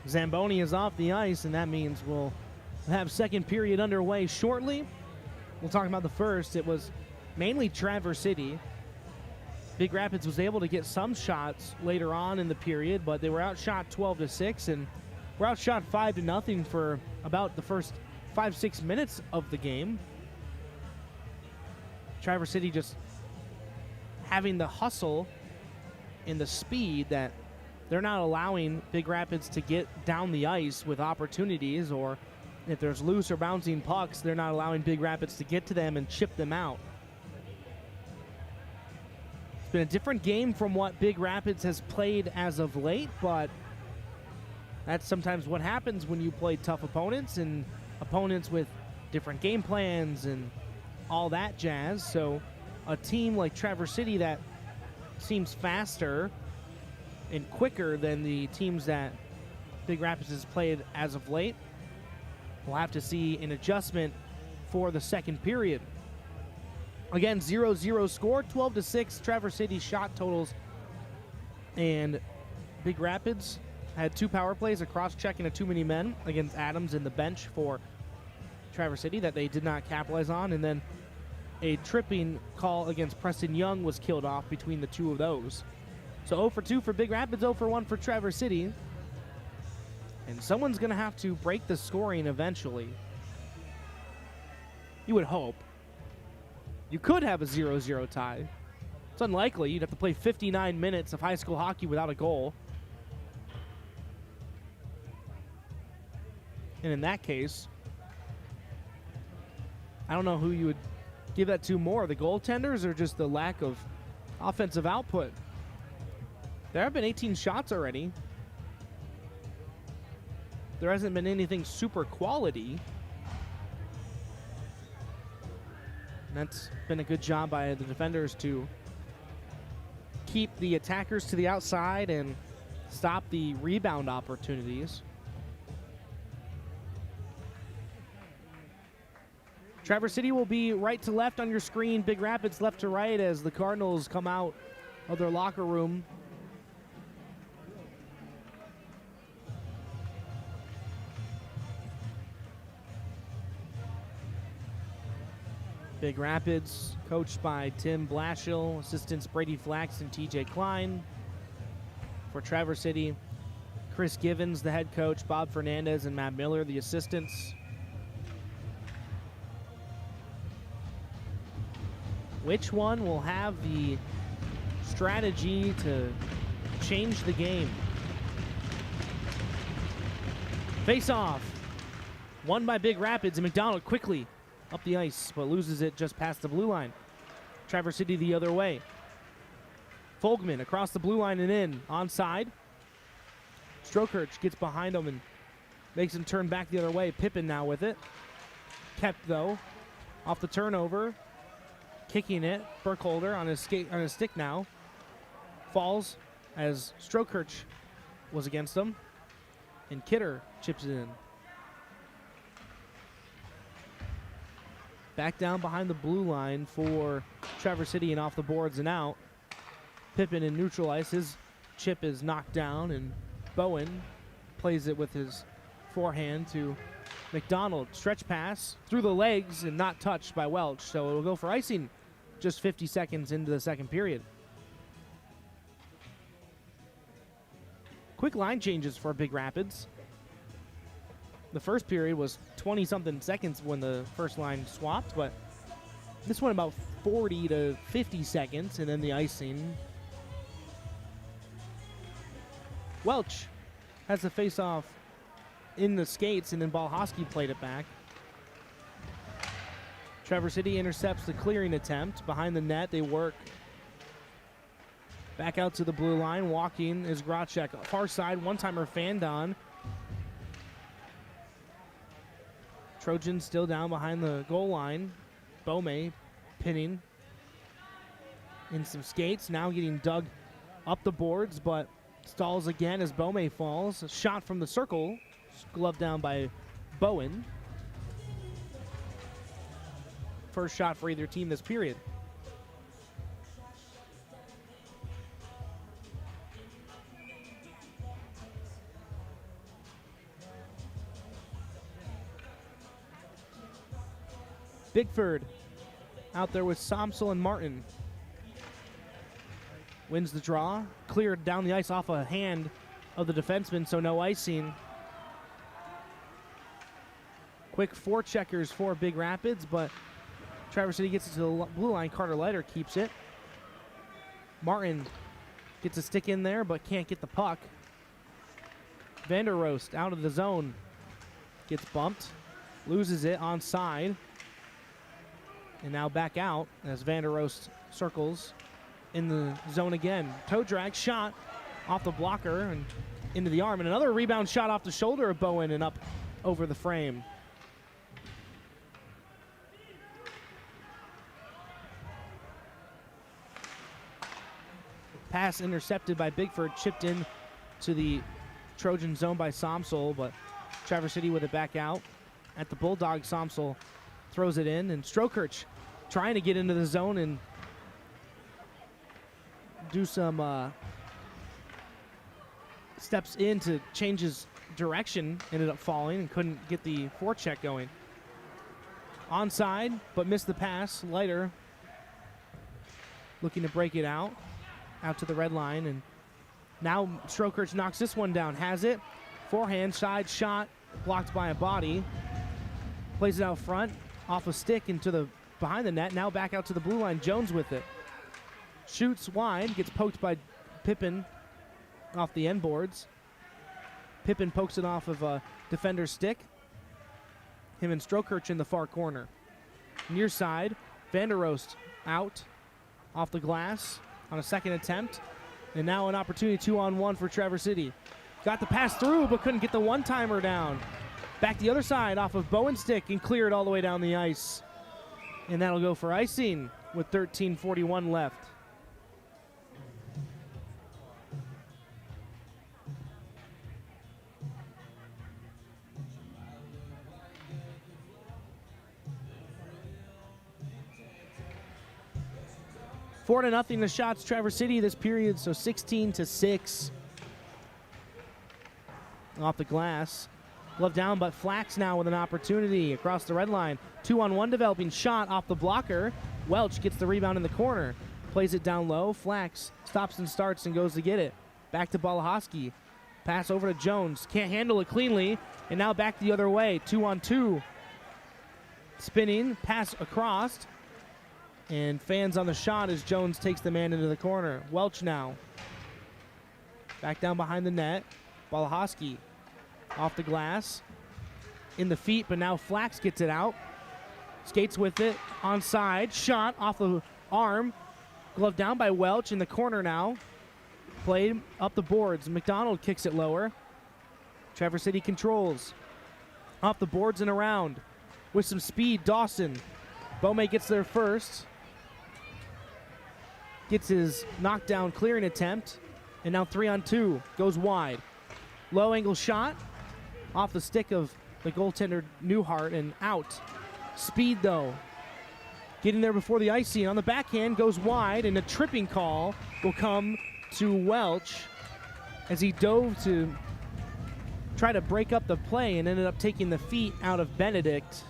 Zamboni is off the ice, and that means we'll have second period underway shortly. We'll talk about the first. It was mainly Traverse City. Big Rapids was able to get some shots later on in the period, but they were outshot 12-6 and were outshot 5-0 for about the first 5-6 minutes of the game. Traverse City just having the hustle and the speed that they're not allowing Big Rapids to get down the ice with opportunities, or if there's loose or bouncing pucks, they're not allowing Big Rapids to get to them and chip them out. It's been a different game from what Big Rapids has played as of late, but that's sometimes what happens when you play tough opponents and opponents with different game plans and all that jazz. So a team like Traverse City that seems faster and quicker than the teams that Big Rapids has played as of late, we'll have to see an adjustment for the second period. Again, 0-0 score, 12-6 Traverse City shot totals, and Big Rapids had 2 power plays, a cross-check and a too many men against Adams in the bench for Traverse City that they did not capitalize on, and then a tripping call against Preston Young was killed off between the two of those. So 0 for 2 for Big Rapids, 0 for 1 for Traverse City. And someone's going to have to break the scoring eventually. You would hope. You could have a 0-0 tie. It's unlikely. You'd have to play 59 minutes of high school hockey without a goal. And in that case, I don't know who you would give that to more, the goaltenders or just the lack of offensive output. There have been 18 shots already. There hasn't been anything super quality. And that's been a good job by the defenders to keep the attackers to the outside and stop the rebound opportunities. Traverse City will be right to left on your screen. Big Rapids left to right as the Cardinals come out of their locker room. Big Rapids, coached by Tim Blashill, assistants Brady Flax and TJ Klein. For Traverse City, Chris Givens, the head coach, Bob Fernandez and Matt Miller, the assistants. Which one will have the strategy to change the game? Face off. Won by Big Rapids, and McDonald quickly up the ice, but loses it just past the blue line. Traverse City the other way. Folkman across the blue line and in, onside. Strokirch gets behind him and makes him turn back the other way. Pippin now with it. Kept though, off the turnover. Kicking it, Burkholder on his stick now. Falls as Strokirch was against him. And Kidder chips it in. Back down behind the blue line for Traverse City and off the boards and out. Pippin in neutral ice. His chip is knocked down, and Bowen plays it with his forehand to McDonald. Stretch pass through the legs and not touched by Welch, so it'll go for icing just 50 seconds into the second period. Quick line changes for Big Rapids. The first period was 20-something seconds when the first line swapped, but this one about 40 to 50 seconds, and then the icing. Welch has the face-off in the skates, and then Balhosky played it back. Traverse City intercepts the clearing attempt. Behind the net, they work back out to the blue line. Walking is Grotchek. Far side, one-timer Fandon. Trojans still down behind the goal line. Bome pinning in some skates. Now getting dug up the boards, but stalls again as Bome falls. A shot from the circle. Gloved down by Bowen. First shot for either team this period. Bigford out there with Somsel and Martin. Wins the draw. Cleared down the ice off a hand of the defenseman, so no icing. Quick forecheckers for Big Rapids, but Traverse City gets it to the blue line. Carter Leiter keeps it. Martin gets a stick in there, but can't get the puck. Vanderrost out of the zone. Gets bumped. Loses it onside. And now back out as Vanderrost circles in the zone again. Toe drag shot off the blocker and into the arm. And another rebound shot off the shoulder of Bowen and up over the frame. Pass intercepted by Bigford, chipped in to the Trojan zone by Somsel, but Traverse City with it back out. At the Bulldog, Somsel throws it in, and Strokirch trying to get into the zone and do some steps in to change his direction, ended up falling and couldn't get the forecheck going. Onside, but missed the pass. Leiter looking to break it out to the red line, and now Strokirch knocks this one down. Has it. Forehand, side shot, blocked by a body. Plays it out front, off a stick into the behind the net. Now back out to the blue line. Jones with it. Shoots wide, gets poked by Pippin off the end boards. Pippin pokes it off of a defender's stick. Him and Strokirch in the far corner. Near side, Vanderrost out off the glass on a second attempt. And now an opportunity 2-on-1 for Traverse City. Got the pass through, but couldn't get the one-timer down. Back the other side off of Bowen's stick and cleared all the way down the ice. And that'll go for icing with 13:41 left. Four to nothing the shots, Traverse City this period, so 16-6. Off the glass. Glove down, but Flax now with an opportunity across the red line. 2-on-1 developing shot off the blocker. Welch gets the rebound in the corner. Plays it down low. Flax stops and starts and goes to get it. Back to Balahoski. Pass over to Jones. Can't handle it cleanly. And now back the other way. 2-on-2. Spinning. Pass across. And fans on the shot as Jones takes the man into the corner. Welch now. Back down behind the net. Balahoski off the glass. In the feet, but now Flax gets it out. Skates with it. Onside. Shot off the arm. Glove down by Welch in the corner now. Played up the boards. McDonald kicks it lower. Traverse City controls. Off the boards and around. With some speed, Dawson. Bome gets there first. Gets his knockdown clearing attempt. And now 3-on-2. Goes wide. Low angle shot. Off the stick of the goaltender Newhart and out. Speed though. Getting there before the icing. On the backhand goes wide, and a tripping call will come to Welch as he dove to try to break up the play and ended up taking the feet out of Benedict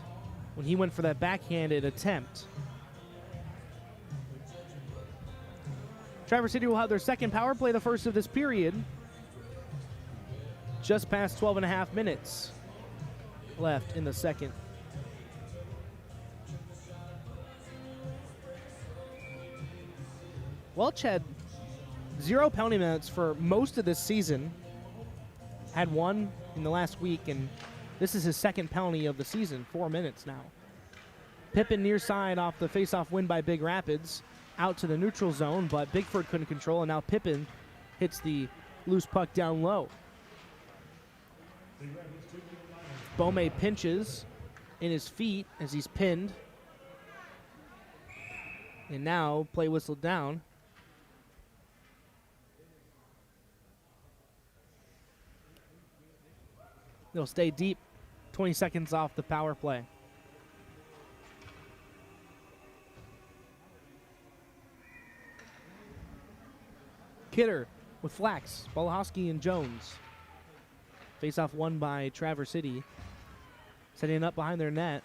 when he went for that backhanded attempt. Traverse City will have their second power play, the first of this period. Just past 12 and a half minutes left in the second. Welch had 0 penalty minutes for most of this season. Had one in the last week, and this is his second penalty of the season, 4 minutes now. Pippin near side off the face-off win by Big Rapids. Out to the neutral zone, but Bigford couldn't control, and now Pippin hits the loose puck down low. Bome pinches in his feet as he's pinned. And now play whistled down. They'll stay deep, 20 seconds off the power play. Kidder with Flax, Balahoski, and Jones. Face-off won by Traverse City. Setting up behind their net.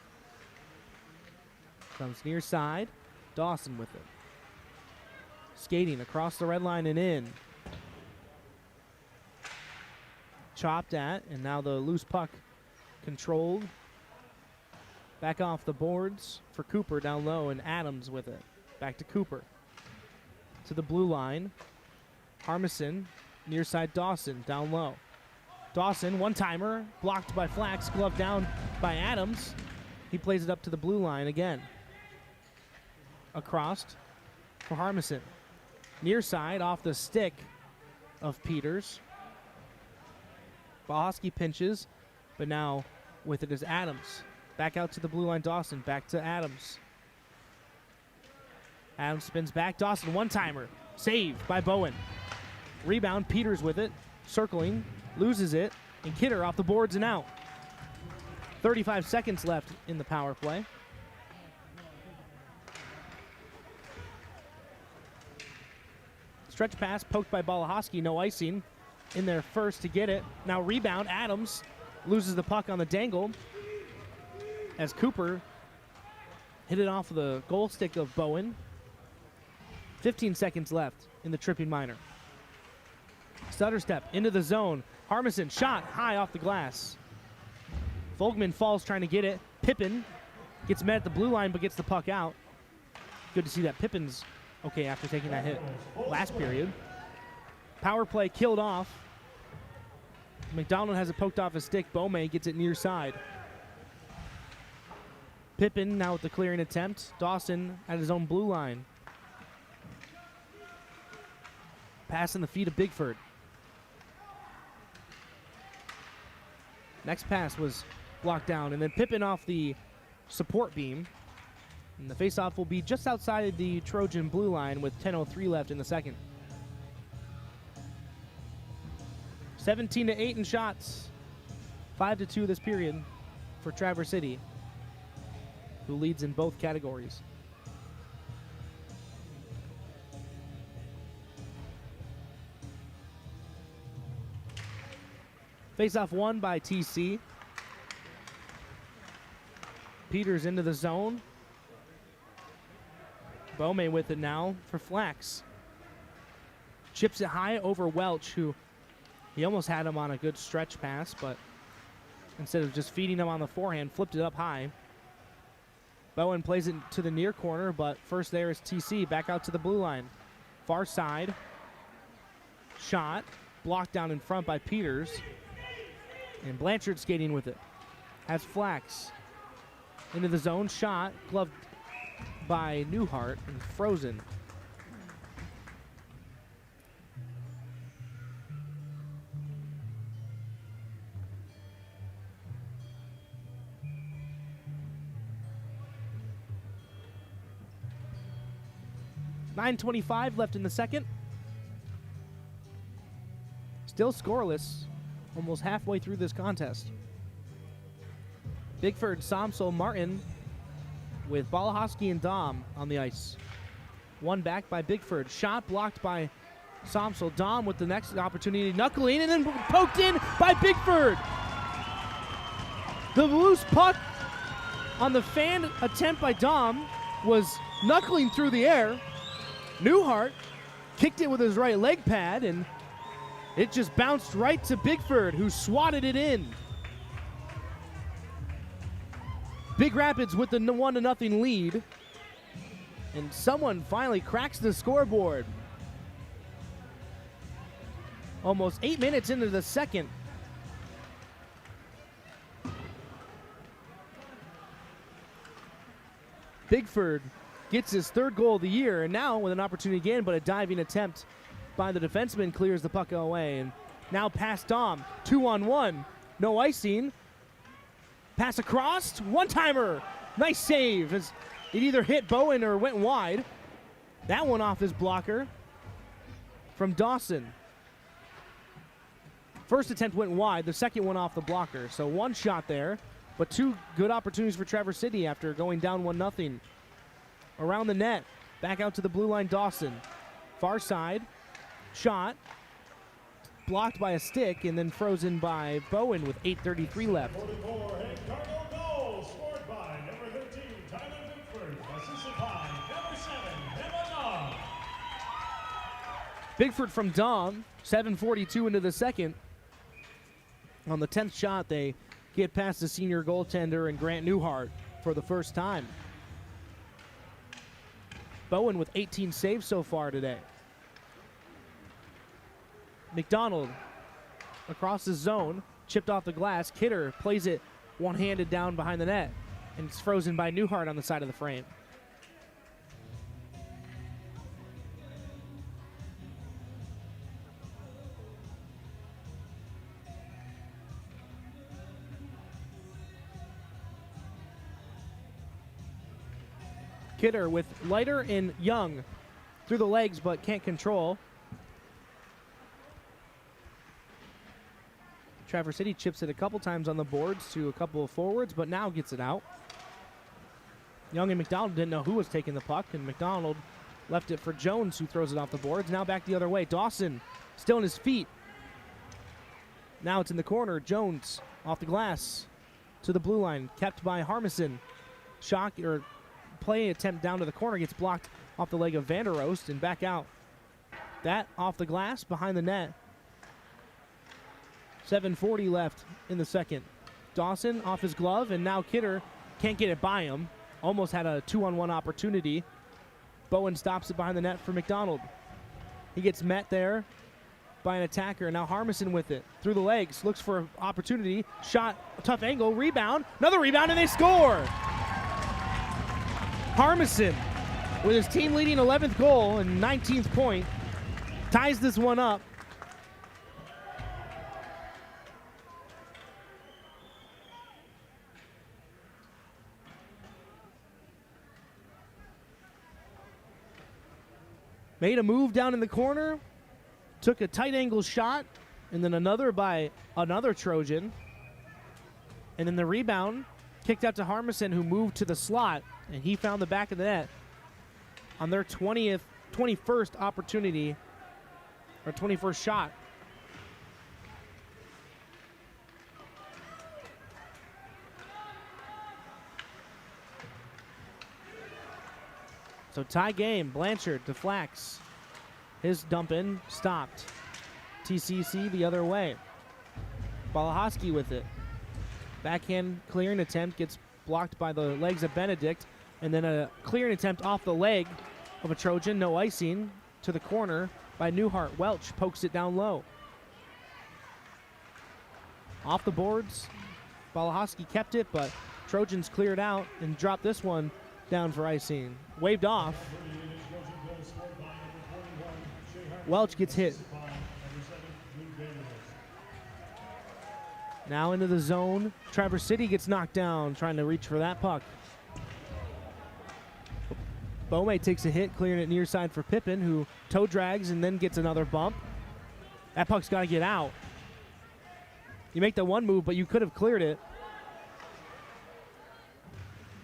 Comes near side. Dawson with it. Skating across the red line and in. Chopped at, and now the loose puck controlled. Back off the boards for Cooper down low, and Adams with it. Back to Cooper. To the blue line. Harmison, near side Dawson, down low. Dawson, one-timer, blocked by Flax, gloved down by Adams. He plays it up to the blue line again. Across for Harmison. Near side, off the stick of Peters. Balhosky pinches, but now with it is Adams. Back out to the blue line, Dawson. Back to Adams. Adams spins back. Dawson, one-timer. Saved by Bowen. Rebound, Peters with it. Circling, loses it, and Kidder off the boards and out. 35 seconds left in the power play. Stretch pass poked by Balahosky, no icing. In there first to get it. Now rebound, Adams loses the puck on the dangle as Cooper hit it off the goal stick of Bowen. 15 seconds left in the tripping minor. Stutter step into the zone. Harmison shot high off the glass. Volkman falls trying to get it. Pippin gets met at the blue line but gets the puck out. Good to see that Pippin's okay after taking that hit last period. Power play killed off. McDonald has it poked off his stick. Bome gets it near side. Pippin now with the clearing attempt. Dawson at his own blue line. Pass in the feet of Bigford. Next pass was blocked down, and then Pippin off the support beam. And the faceoff will be just outside the Trojan blue line with 10:03 left in the second. 17-8 in shots. 5-2 this period for Traverse City, who leads in both categories. Face-off won by TC. Peters into the zone. Bome with it now for Flax. Chips it high over Welch, who he almost had him on a good stretch pass, but instead of just feeding him on the forehand, flipped it up high. Bowen plays it to the near corner, but first there is TC back out to the blue line. Far side. Shot. Blocked down in front by Peters. And Blanchard skating with it. Has Flax. Into the zone. Shot. Gloved by Newhart and frozen. .925 left in the second. Still scoreless, almost halfway through this contest. Bigford, Somsel, Martin with Balahosky and Dom on the ice. One back by Bigford. Shot blocked by Somsel. Dom with the next opportunity, knuckling, and then poked in by Bigford. The loose puck on the fan attempt by Dom was knuckling through the air. Newhart kicked it with his right leg pad, and it just bounced right to Bigford, who swatted it in. Big Rapids with the 1-0 lead, and someone finally cracks the scoreboard. Almost 8 minutes into the second. Bigford gets his third goal of the year, and now with an opportunity again, but a diving attempt by the defenseman clears the puck away. And now past Dom, 2-on-1, no icing. Pass across, one-timer, nice save. As it either hit Bowen or went wide. That one off his blocker from Dawson. First attempt went wide, the second one off the blocker. So one shot there, but two good opportunities for Traverse City after going down 1-0. Around the net, back out to the blue line, Dawson. Far side, shot, blocked by a stick, and then frozen by Bowen with 8:33 left. 44 and Cardinal goal scored by number 13, Tyler Bigford. Bigford from Dom, 7:42 into the second. On the 10th shot, they get past the senior goaltender and Grant Newhart for the first time. Bowen with 18 saves so far today. McDonald across the zone, chipped off the glass. Kidder plays it one-handed down behind the net, and it's frozen by Newhart on the side of the frame. Kidder with Leiter and Young through the legs, but can't control. Traverse City chips it a couple times on the boards to a couple of forwards, but now gets it out. Young and McDonald didn't know who was taking the puck, and McDonald left it for Jones, who throws it off the boards. Now back the other way. Dawson still on his feet. Now it's in the corner. Jones off the glass to the blue line, kept by Harmison. Play attempt down to the corner gets blocked off the leg of Vanderost and back out. That off the glass behind the net. 7:40 left in the second. Dawson off his glove, and now Kidder can't get it by him. Almost had a 2-on-1 opportunity. Bowen stops it behind the net for McDonald. He gets met there by an attacker. Now Harmison with it. Through the legs, looks for an opportunity. Shot, tough angle, rebound. Another rebound, and they score! Harmison, with his team-leading 11th goal and 19th point, ties this one up. Made a move down in the corner, took a tight angle shot, and then another by another Trojan. And then the rebound kicked out to Harmison, who moved to the slot, and he found the back of the net on their 21st opportunity, or 21st shot. So tie game. Blanchard deflects. His dump in stopped. TCC the other way. Balahoski with it. Backhand clearing attempt gets blocked by the legs of Benedict, and then a clearing attempt off the leg of a Trojan, no icing, to the corner by Newhart. Welch pokes it down low. Off the boards, Balahoski kept it, but Trojans cleared out and dropped this one down for icing. Waved off. Welch gets hit. Now into the zone. Traverse City gets knocked down, trying to reach for that puck. Bome takes a hit, clearing it near side for Pippin, who toe drags and then gets another bump. That puck's got to get out. You make the one move, but you could have cleared it.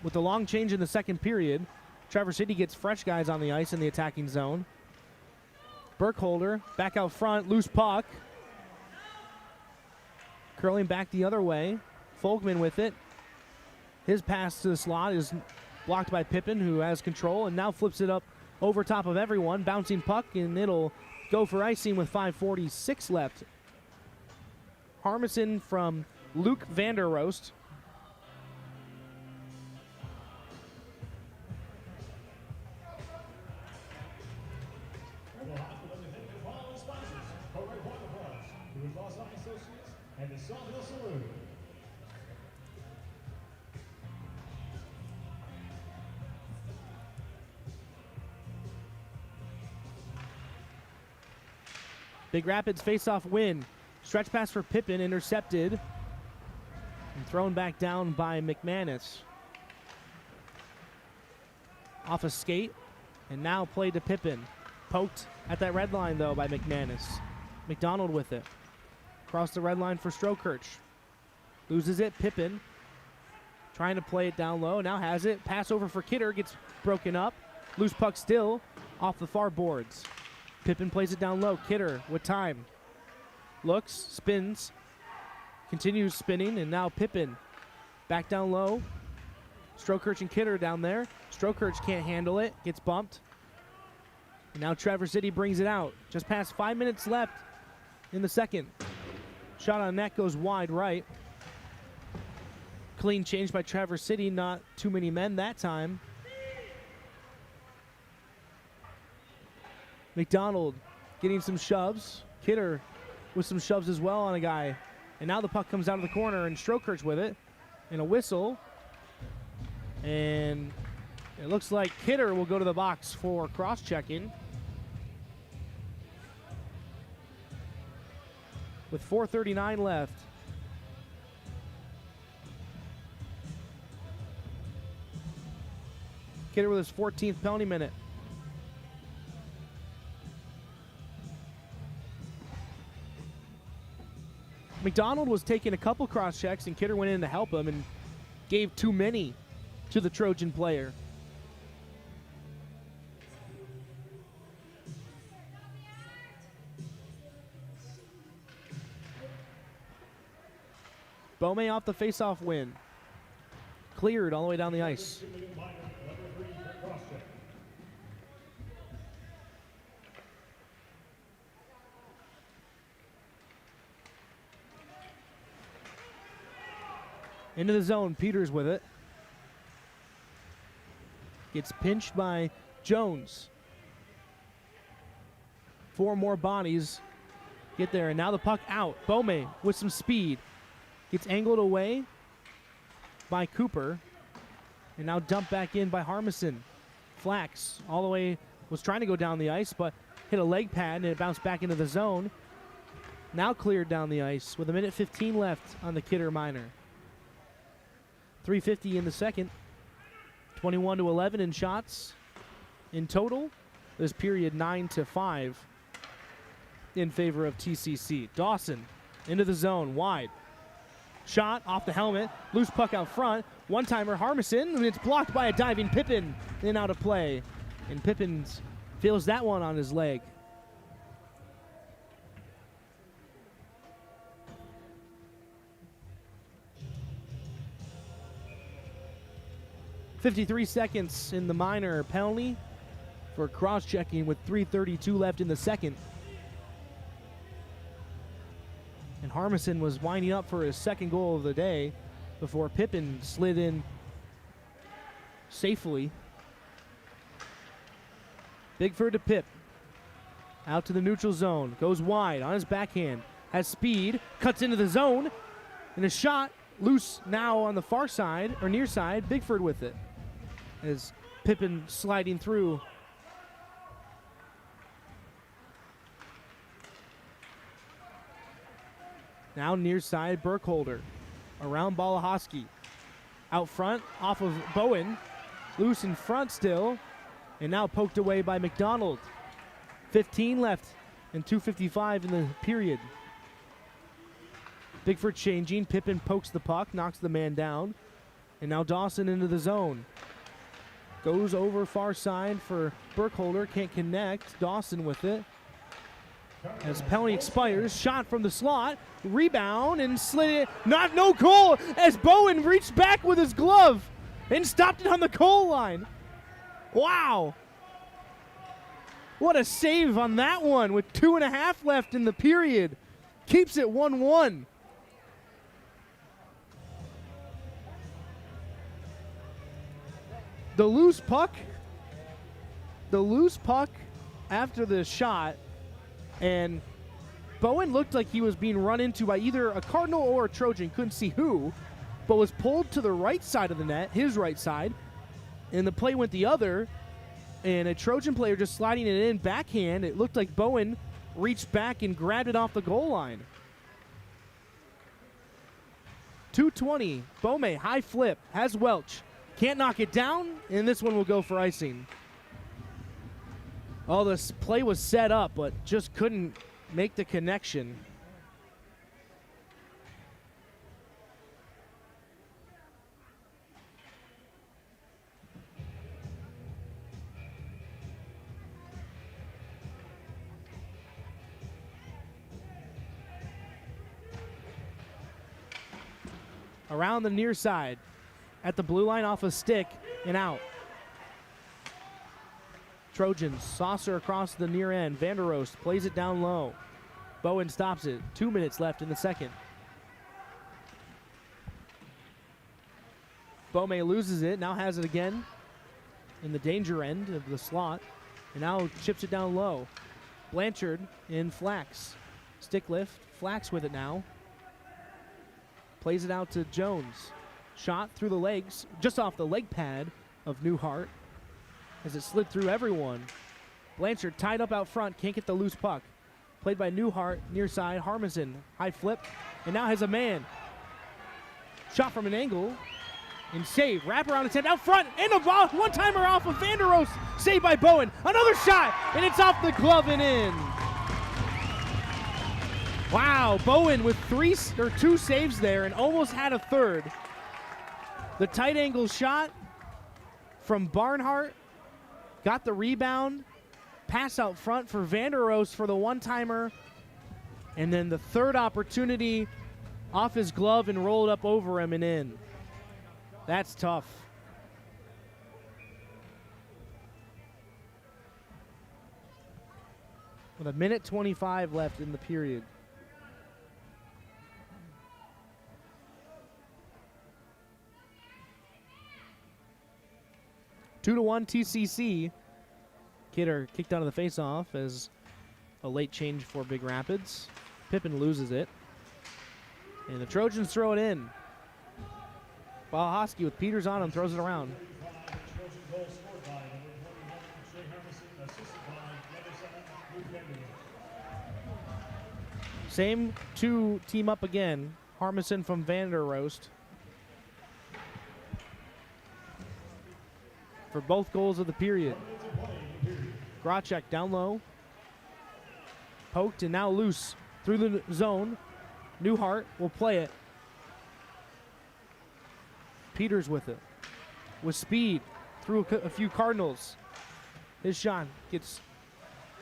With the long change in the second period, Traverse City gets fresh guys on the ice in the attacking zone. Burkholder back out front, loose puck. Curling back the other way. Folkman with it. His pass to the slot is blocked by Pippin, who has control, and now flips it up over top of everyone. Bouncing puck, and it'll go for icing with 5:46 left. Harmison from Luke Vanderost. And the Sawmill Saloon. Big Rapids face-off win. Stretch pass for Pippin, intercepted and thrown back down by McManus. Off a skate, and now played to Pippin. Poked at that red line, though, by McManus. McDonald with it. Across the red line for Strokirch. Loses it. Pippin trying to play it down low. Now has it. Pass over for Kidder. Gets broken up. Loose puck still off the far boards. Pippin plays it down low. Kidder with time. Looks. Spins. Continues spinning. And now Pippin back down low. Strokirch and Kidder down there. Strokirch can't handle it. Gets bumped. And now Traverse City brings it out. Just past 5 minutes left in the second. Shot on net goes wide right. Clean change by Traverse City. Not too many men that time. McDonald getting some shoves. Kidder with some shoves as well on a guy. And now the puck comes out of the corner and Stroker's with it. And a whistle. And it looks like Kidder will go to the box for cross-checking. With 4:39 left. Kidder with his 14th penalty minute. McDonald was taking a couple cross checks and Kidder went in to help him and gave too many to the Trojan player. Beaumais off the faceoff win. Cleared all the way down the ice. Into the zone, Peters with it. Gets pinched by Jones. 4 more bodies get there, and now the puck out. Beaumais with some speed. Gets angled away by Cooper, and now dumped back in by Harmison. Flax all the way, was trying to go down the ice, but hit a leg pad, and it bounced back into the zone. Now cleared down the ice with 1:15 left on the Kidder minor. 3:50 in the second. 21-11 in shots in total. This period 9-5 in favor of TCC. Dawson into the zone, wide. Shot off the helmet, loose puck out front. One-timer Harmison, and it's blocked by a diving Pippin and out of play. And Pippin feels that one on his leg. .53 seconds in the minor penalty for cross-checking with 3:32 left in the second. And Harmison was winding up for his second goal of the day before Pippin slid in safely. Bigford to Pip. Out to the neutral zone. Goes wide on his backhand. Has speed. Cuts into the zone. And a shot loose now on the far side, or near side. Bigford with it. As Pippin sliding through. Now near side, Burkholder. Around Balahoski. Out front, off of Bowen. Loose in front still. And now poked away by McDonald. 15 left and 2:55 in the period. Bigford changing. Pippin pokes the puck, knocks the man down. And now Dawson into the zone. Goes over far side for Burkholder. Can't connect. Dawson with it. As penalty expires. Shot from the slot. Rebound and slid it. No goal as Bowen reached back with his glove and stopped it on the goal line. Wow. What a save on that one with 2.5 left in the period. Keeps it 1-1. The loose puck after the shot, and Bowen looked like he was being run into by either a Cardinal or a Trojan, couldn't see who, but was pulled to the right side of the net, his right side, and the play went the other, and a Trojan player just sliding it in backhand. It looked like Bowen reached back and grabbed it off the goal line. 2:20, Beaumais, high flip, has Welch. Can't knock it down, and this one will go for icing. Oh, this play was set up, but just couldn't make the connection. Around the near side. At the blue line off a stick and out. Trojans saucer across the near end. Vanderost plays it down low. Bowen stops it. 2 minutes left in the second. Bome loses it, now has it again in the danger end of the slot, and now chips it down low. Blanchard in Flax. Stick lift, Flax with it now. Plays it out to Jones. Shot through the legs, just off the leg pad of Newhart as it slid through everyone. Blanchard tied up out front, can't get the loose puck. Played by Newhart, near side, Harmison, high flip, and now has a man. Shot from an angle, and save, wrap around his head, out front, and a ball, one-timer off of Vanderost, saved by Bowen. Another shot, and it's off the glove and in. Wow, Bowen with two saves there and almost had a third. The tight angle shot from Barnhart, got the rebound, pass out front for Vanderost for the one-timer, and then the third opportunity off his glove and rolled up over him and in. That's tough. With 1:25 left in the period. Two to one TCC. Kidder kicked out of the faceoff as a late change for Big Rapids. Pippin loses it. And the Trojans throw it in. Balahowski with Peters on him, throws it around. Same two team up again. Harmison from Vanderost. For both goals of the period. Gracek down low. Poked and now loose through the zone. Newhart will play it. Peters with it. With speed through a few Cardinals. His shot gets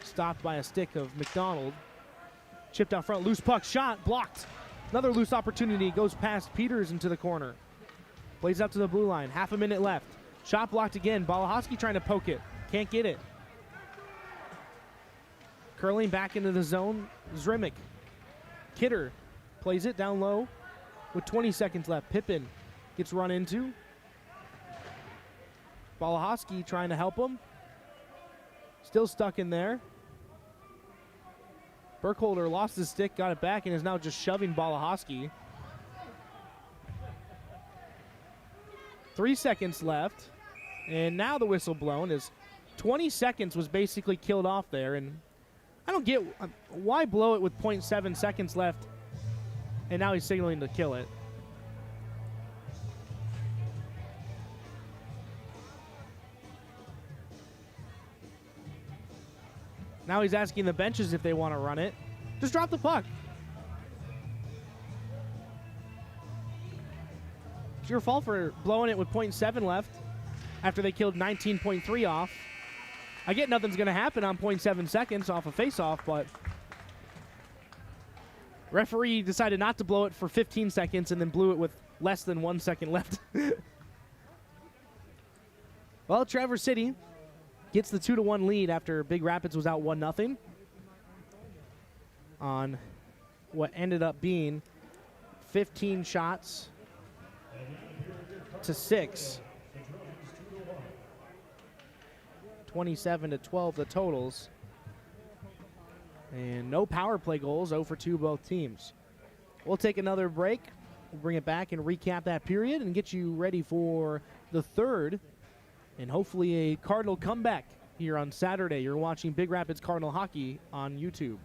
stopped by a stick of McDonald. Chipped out front, loose puck, shot, blocked. Another loose opportunity, goes past Peters into the corner. Plays out to the blue line, half a minute left. Shot blocked again, Balahowski trying to poke it, can't get it. Curling back into the zone, Zrimic. Kidder plays it down low with 20 seconds left. Pippin gets run into. Balahowski trying to help him. Still stuck in there. Burkholder lost his stick, got it back, and is now just shoving Balahowski. 3 seconds left, and now the whistle blown as 20 seconds was basically killed off there, and I don't get why blow it with 0.7 seconds left, and now he's signaling to kill it. Now he's asking the benches if they want to run it. Just drop the puck. It's your fault for blowing it with 0.7 left after they killed 19.3 off. I get nothing's going to happen on 0.7 seconds off a face-off, but referee decided not to blow it for 15 seconds and then blew it with less than 1 second left. Well, Traverse City gets the 2-1 lead after Big Rapids was out 1-0 on what ended up being 15 shots to 6. 27-12 the totals. And no power play goals, 0 for 2 both teams. We'll take another break. We'll bring it back and recap that period and get you ready for the third and hopefully a Cardinal comeback here on Saturday. You're watching Big Rapids Cardinal hockey on YouTube.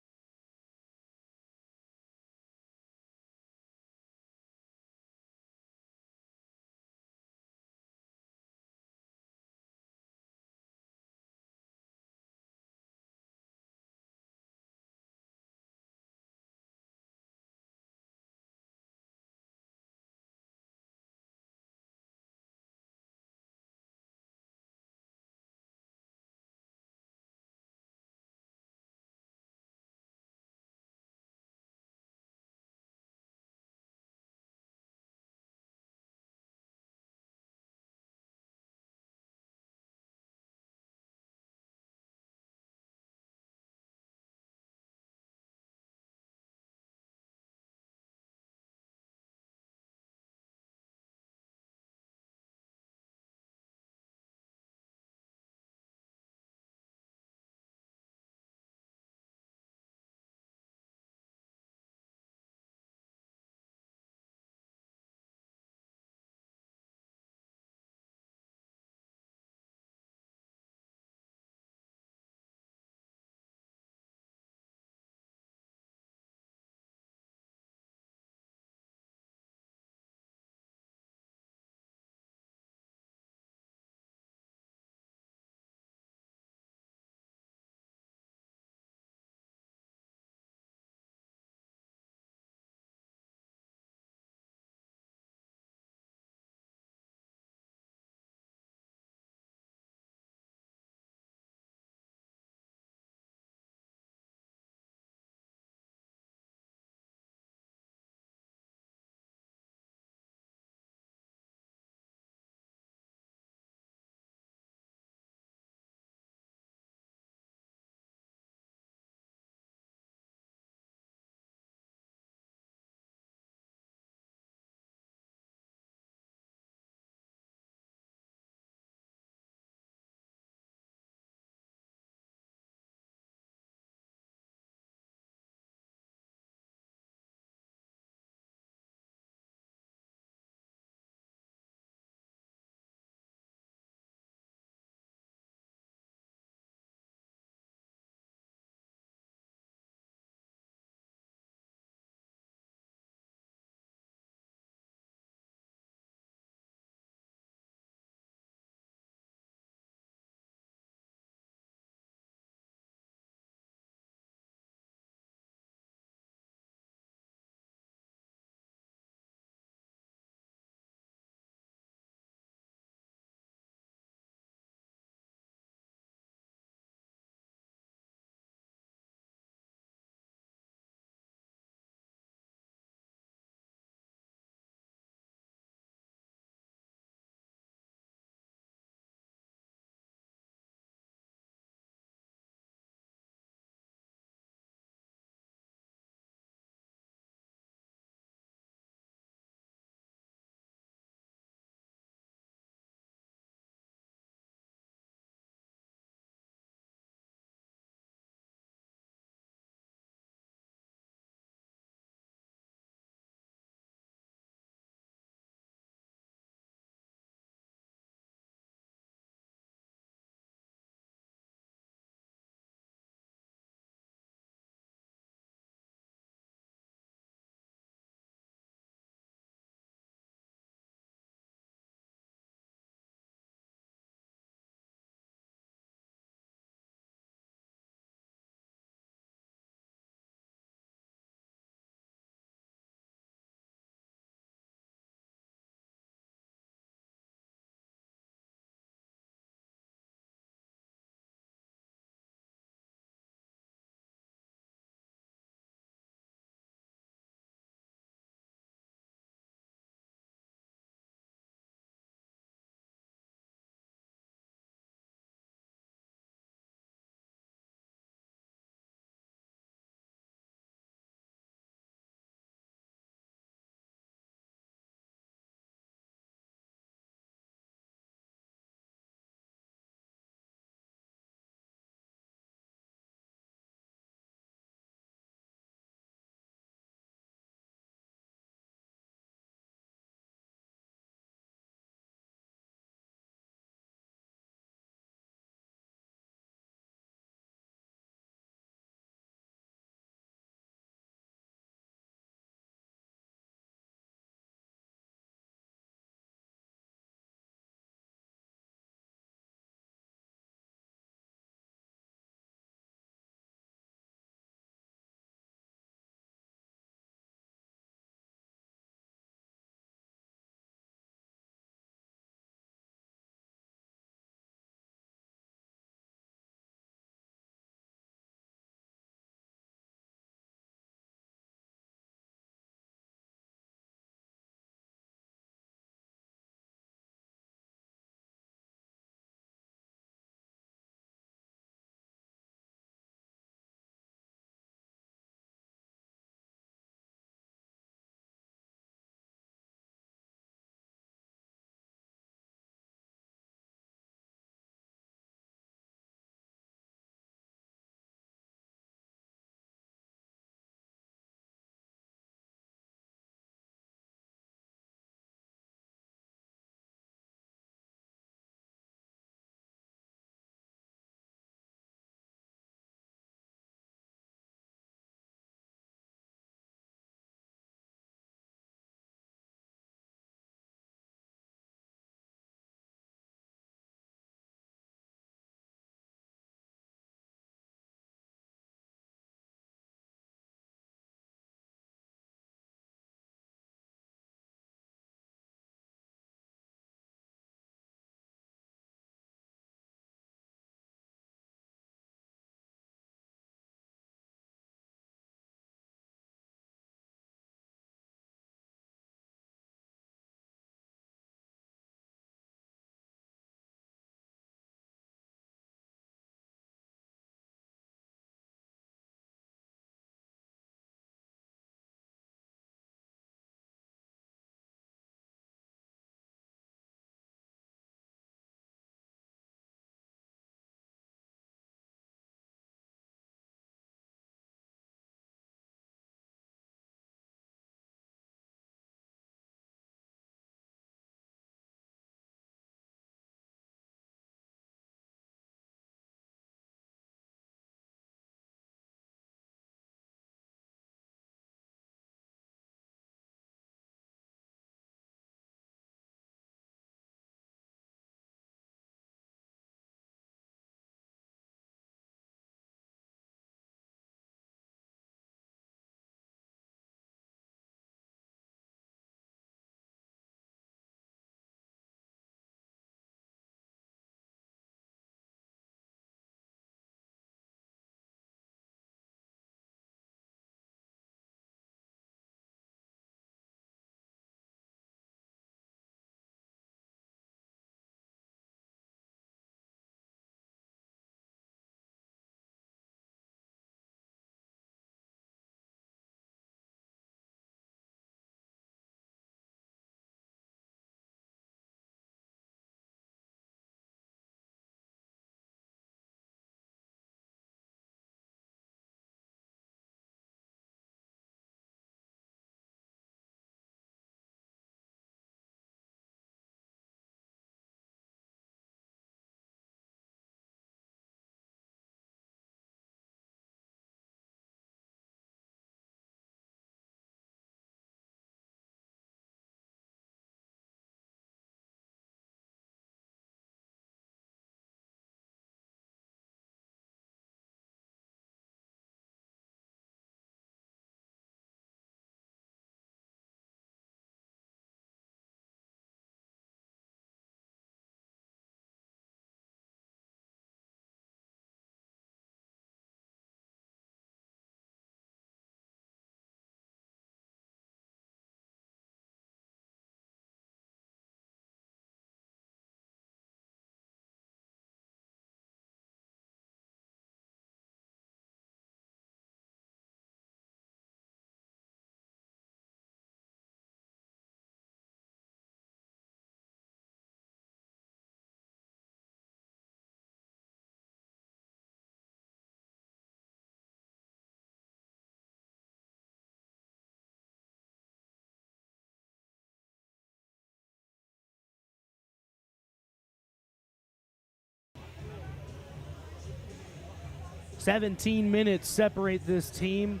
17 minutes separate this team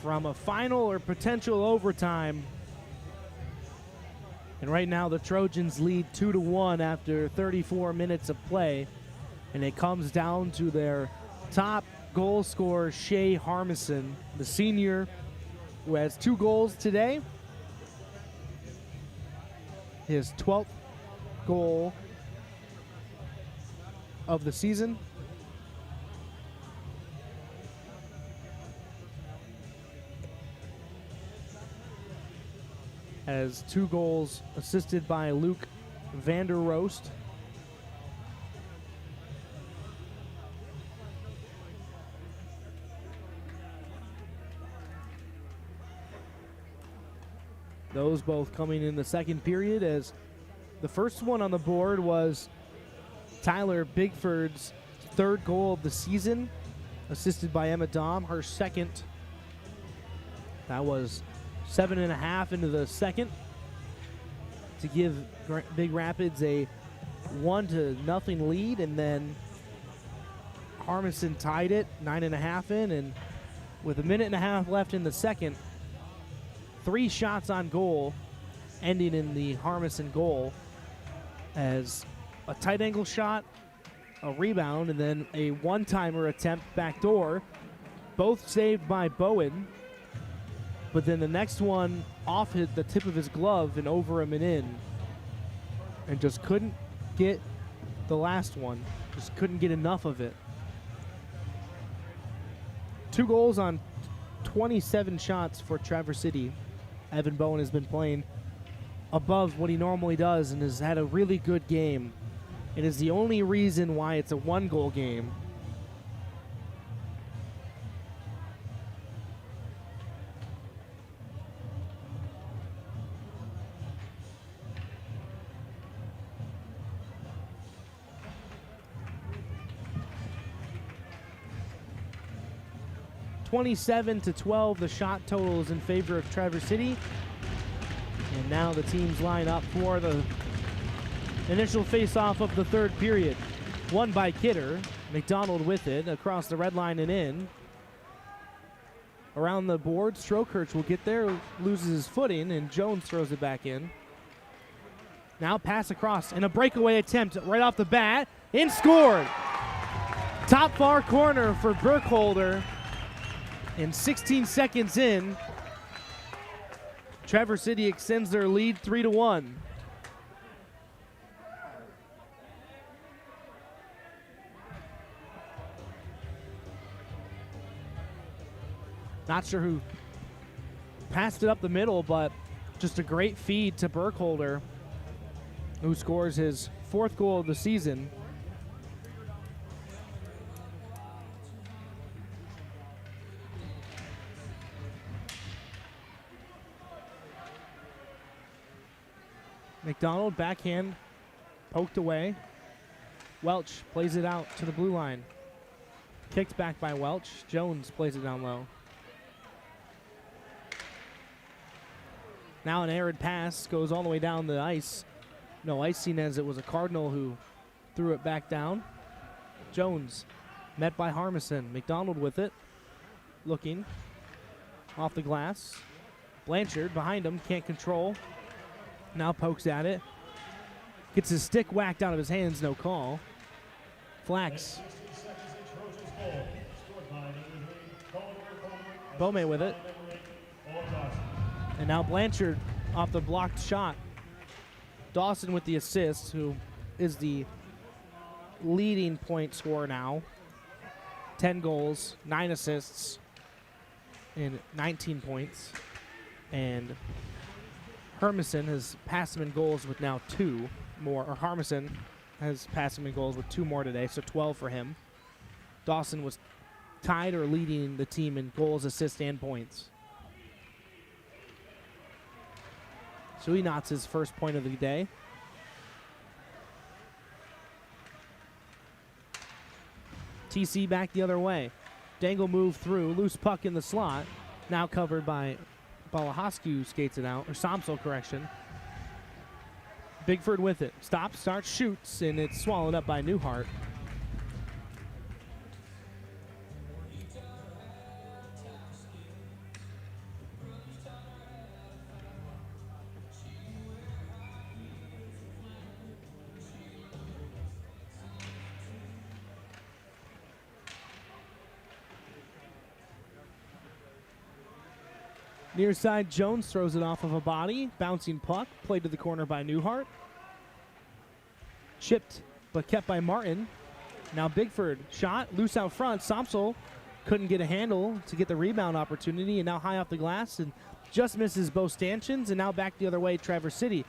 from a final or potential overtime. And right now the Trojans lead 2-1 after 34 minutes of play. And it comes down to their top goal scorer, Shea Harmison, the senior, who has 2 goals today. His 12th goal of the season. Has 2 goals assisted by Luke Vanderroost. Those both coming in the second period, as the first one on the board was Tyler Bigford's 3rd goal of the season, assisted by Emma Dahm, her 2nd. That was 7.5 into the second to give Big Rapids a 1-0 lead, and then Harmison tied it 9.5 in, and with 1.5 minutes left in the second, 3 shots on goal, ending in the Harmison goal as a tight angle shot, a rebound, and then a one-timer attempt backdoor, both saved by Bowen. But then the next one off the tip of his glove and over him and in, and just couldn't get the last one. Just couldn't get enough of it. 2 goals on 27 shots for Traverse City. Evan Bowen has been playing above what he normally does and has had a really good game. It is the only reason why it's a 1-goal game. (27-12), the shot total is in favor of Traverse City. And now the teams line up for the initial face-off of the 3rd period. Won by Kidder. McDonald with it across the red line and in. Around the board, Strokhurch will get there, loses his footing, and Jones throws it back in. Now pass across, and a breakaway attempt right off the bat, and scored! Top far corner for Burkholder. And 16 seconds in, Traverse City extends their lead 3-1. Not sure who passed it up the middle, but just a great feed to Burkholder, who scores his 4th goal of the season. McDonald, backhand, poked away. Welch plays it out to the blue line. Kicked back by Welch. Jones plays it down low. Now an arid pass goes all the way down the ice. No icing, as it was a Cardinal who threw it back down. Jones met by Harmison. McDonald with it. Looking. Off the glass. Blanchard behind him, can't control. Now pokes at it. Gets his stick whacked out of his hands, no call. Flags. Bowman with it. And now Blanchard off the blocked shot. Dawson with the assist, who is the leading point scorer now. 10 goals, 9 assists, and 19 points. And Harmison has passed him in goals with now 2 more. Or Harmison has passed him in goals with 2 more today, so 12 for him. Dawson was tied or leading the team in goals, assists, and points. So he knots his first point of the day. TC back the other way. Dangle move through. Loose puck in the slot. Now covered by Balahoscu, skates it out. Or Somsel, correction. Bigford with it. Stops, starts, shoots, and it's swallowed up by Newhart. Near side, Jones throws it off of a body. Bouncing puck, played to the corner by Newhart. Chipped, but kept by Martin. Now Bigford, shot, loose out front. Somsel couldn't get a handle to get the rebound opportunity, and now high off the glass and just misses both stanchions, and now back the other way, Traverse City.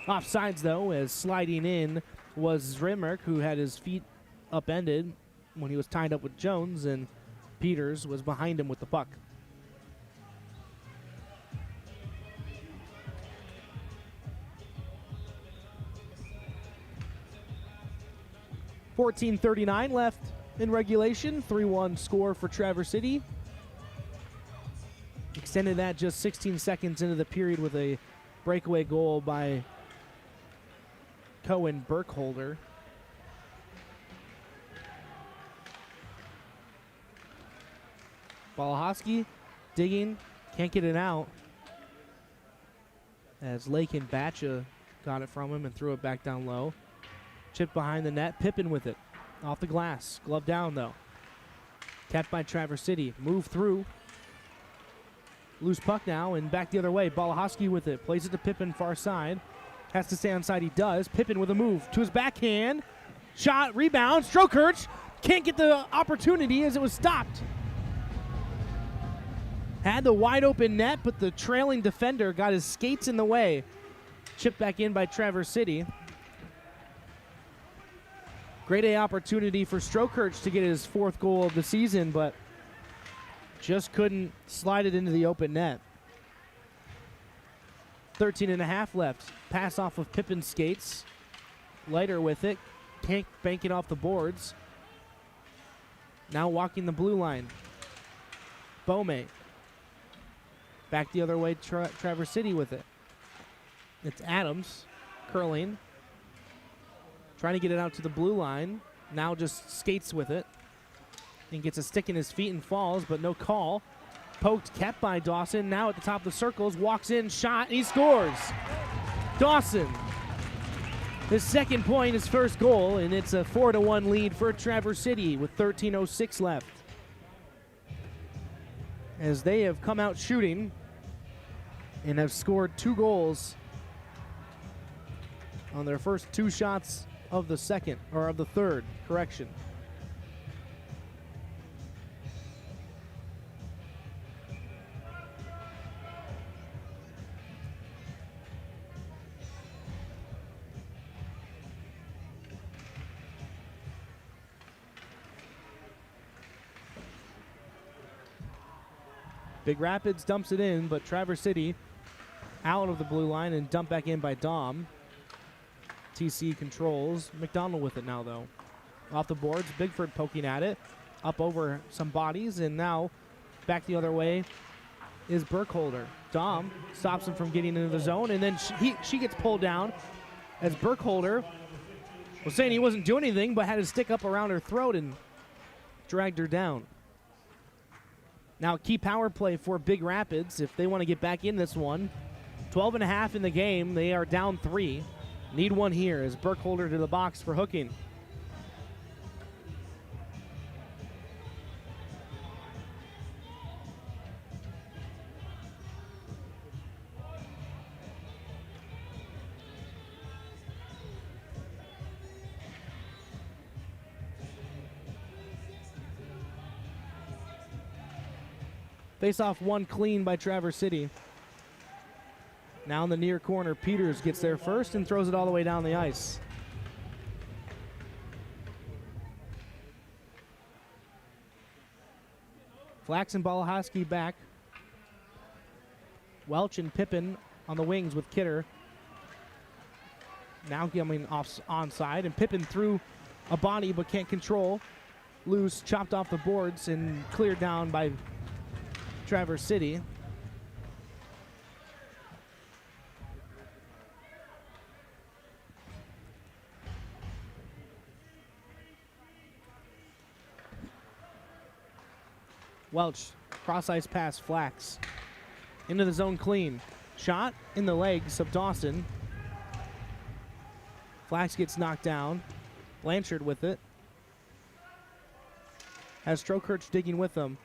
Offsides, though, as sliding in was Zrimmerk, who had his feet upended when he was tied up with Jones, and Peters was behind him with the puck. .39 left in regulation. 3-1 score for Traverse City. Extended that just 16 seconds into the period with a breakaway goal by Cohen Burkholder. Balahoski digging, can't get it out. As Lake and Batcha got it from him and threw it back down low. Chipped behind the net, Pippin with it. Off the glass, glove down though. Kept by Traverse City, move through. Loose puck now and back the other way. Balahoski with it, plays it to Pippin far side. Has to stay on side, he does. Pippin with a move to his backhand. Shot, rebound, Strokirch. Can't get the opportunity as it was stopped. Had the wide open net, but the trailing defender got his skates in the way. Chipped back in by Traverse City. Great A opportunity for Strokirch to get his 4th goal of the season, but just couldn't slide it into the open net. 13.5 left. Pass off of Pippin's skates. Leiter with it. Can't bank it off the boards. Now walking the blue line. Bome. Back the other way, Traverse City with it. It's Adams curling. Trying to get it out to the blue line. Now just skates with it. And gets a stick in his feet and falls, but no call. Poked, kept by Dawson. Now at the top of the circles, walks in, shot, and he scores. Dawson. His 2nd point, his 1st goal, and it's a 4-1 lead for Traverse City with 13:06 left. As they have come out shooting and have scored 2 goals on their first 2 shots of the second, or of the third, correction. Big Rapids dumps it in, but Traverse City out of the blue line and dumped back in by Dom. TC controls. McDonald with it now, though. Off the boards, Bigford poking at it. Up over some bodies, and now back the other way is Burkholder. Dom stops him from getting into the zone, and then she gets pulled down as Burkholder was saying he wasn't doing anything, but had his stick up around her throat and dragged her down. Now key power play for Big Rapids if they want to get back in this one. 12.5 in the game. They are down 3. Need one here as Burkholder to the box for hooking. Face off one clean by Traverse City. Now in the near corner, Peters gets there first and throws it all the way down the ice. Flax and Balahoski back. Welch and Pippin on the wings with Kidder. Now coming off onside, and Pippin threw a body but can't control. Loose, chopped off the boards and cleared down by Traverse City. Welch, cross-ice pass, Flax. Into the zone clean. Shot in the legs of Dawson. Flax gets knocked down. Blanchard with it. Has Strokirch digging with them.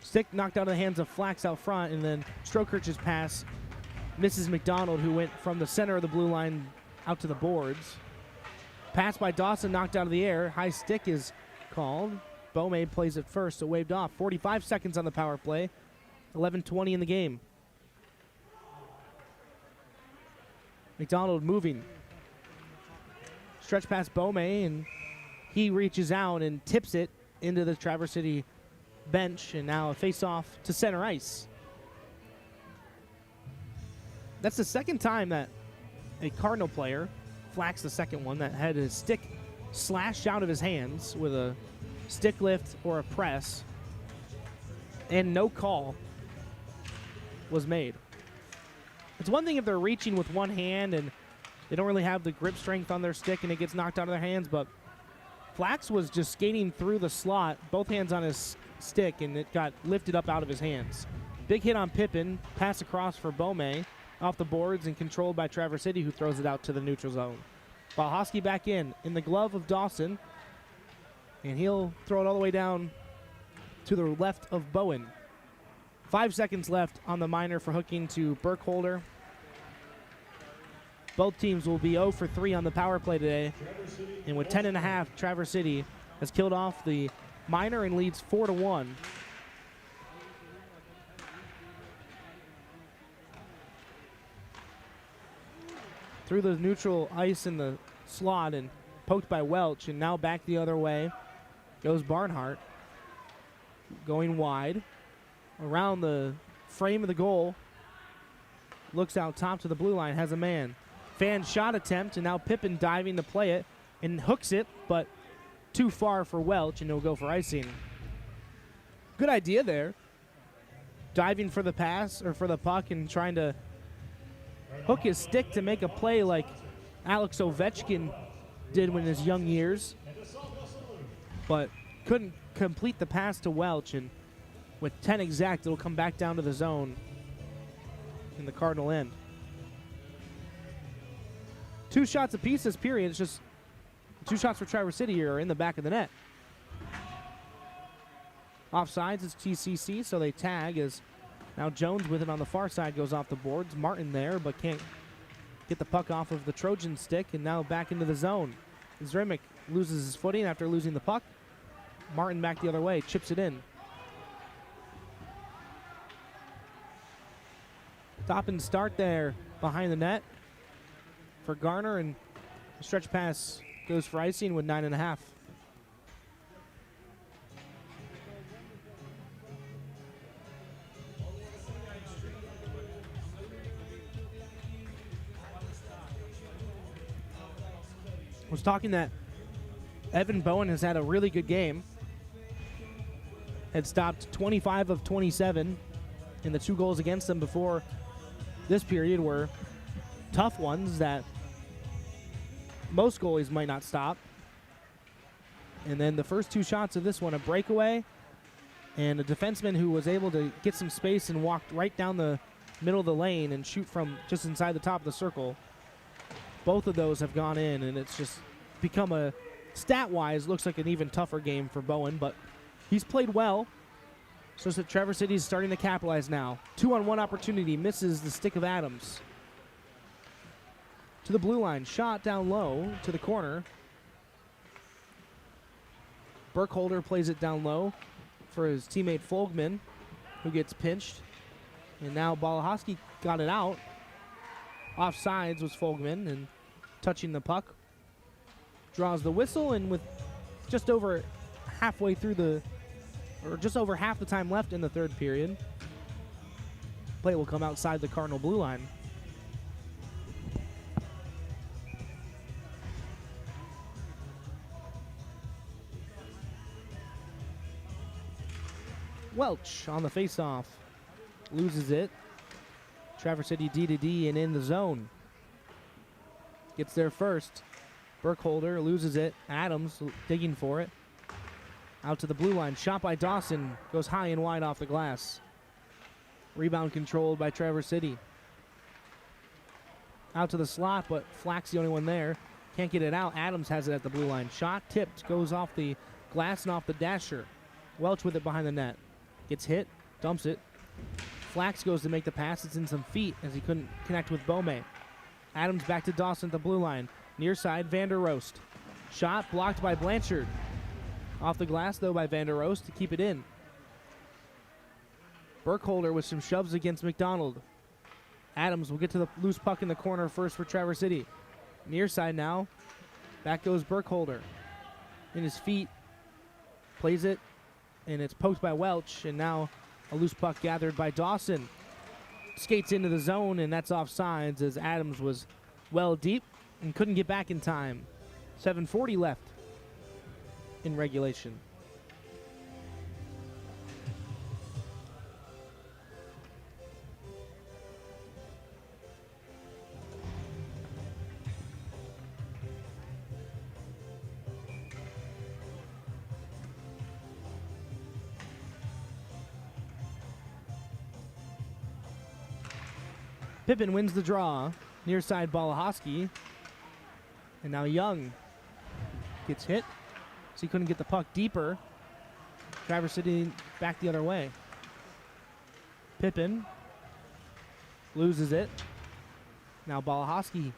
Stick knocked out of the hands of Flax out front, and then Strokirch's pass misses McDonald, who went from the center of the blue line out to the boards. Pass by Dawson knocked out of the air. High stick is called. Beaumay plays it first, so waved off. 45 seconds on the power play. 11:20 in the game. McDonald moving. Stretch past Beaumay, and he reaches out and tips it into the Traverse City bench, and now a face-off to center ice. That's the second time that a Cardinal player, Flax the second one, that had his stick slashed out of his hands with a stick lift or a press, and no call was made. It's one thing if they're reaching with one hand and they don't really have the grip strength on their stick and it gets knocked out of their hands, but Flax was just skating through the slot, both hands on his stick, and it got lifted up out of his hands. Big hit on Pippin, pass across for Beaumay, off the boards and controlled by Traverse City, who throws it out to the neutral zone. Balhosky back in the glove of Dawson, and he'll throw it all the way down to the left of Bowen. 5 seconds left on the minor for hooking to Burkholder. Both teams will be 0 for 3 on the power play today. And with 10.5, Traverse City has killed off the minor and leads 4-1. Through the neutral ice in the slot and poked by Welch, and now back the other way goes Barnhart. Going wide around the frame of the goal. Looks out top to the blue line, has a man. Fan shot attempt, and now Pippin diving to play it and hooks it, but too far for Welch, and he'll go for icing. Good idea there. Diving for the pass or for the puck and trying to hook his stick to make a play like Alex Ovechkin did in his young years, but couldn't complete the pass to Welch, and with 10 exact, it'll come back down to the zone in the Cardinal end. 2 shots apiece this period. It's just 2 shots for Traverse City here are in the back of the net. Offsides, it's TCC, so they tag as now Jones with it on the far side goes off the boards. Martin there, but can't get the puck off of the Trojan stick, and now back into the zone. Zremic loses his footing after losing the puck. Martin back the other way, chips it in. Stop and start there behind the net for Garner, and the stretch pass goes for icing with 9.5. Was talking that Evan Bowen has had a really good game. Had stopped 25 of 27, and the 2 goals against them before this period were tough ones that most goalies might not stop. And then the first 2 shots of this one, a breakaway and a defenseman who was able to get some space and walked right down the middle of the lane and shoot from just inside the top of the circle. Both of those have gone in, and it's just become a, stat-wise, looks like an even tougher game for Bowen, but he's played well. So that Traverse City is starting to capitalize now. 2-on-1 opportunity, misses the stick of Adams. To the blue line, shot down low to the corner. Burkholder plays it down low for his teammate Folgman, who gets pinched. And now Balahowski got it out. Offsides was Folgman, and touching the puck. Draws the whistle, and with just over halfway through the, or just over half the time left in the third period, play will come outside the Cardinal blue line. Welch on the faceoff, loses it. Traverse City D-to-D and in the zone. Gets there first. Burkholder loses it. Adams digging for it. Out to the blue line. Shot by Dawson. Goes high and wide off the glass. Rebound controlled by Traverse City. Out to the slot, but Flack's the only one there. Can't get it out. Adams has it at the blue line. Shot tipped. Goes off the glass and off the dasher. Welch with it behind the net. Gets hit, dumps it. Flax goes to make the pass. It's in some feet as he couldn't connect with Bome. Adams back to Dawson at the blue line. Near side, Vander Roast. Shot blocked by Blanchard. Off the glass, though, by Vander Roast to keep it in. Burkholder with some shoves against McDonald. Adams will get to the loose puck in the corner first for Traverse City. Near side now. Back goes Burkholder. In his feet. Plays it. And it's poked by Welch. And now a loose puck gathered by Dawson. Skates into the zone, and that's offsides as Adams was well deep and couldn't get back in time. 7:40 left in regulation. Pippin wins the draw. Near side Balahoski. And now Young gets hit. So he couldn't get the puck deeper. Traverse City back the other way. Pippin loses it. Now Balahoski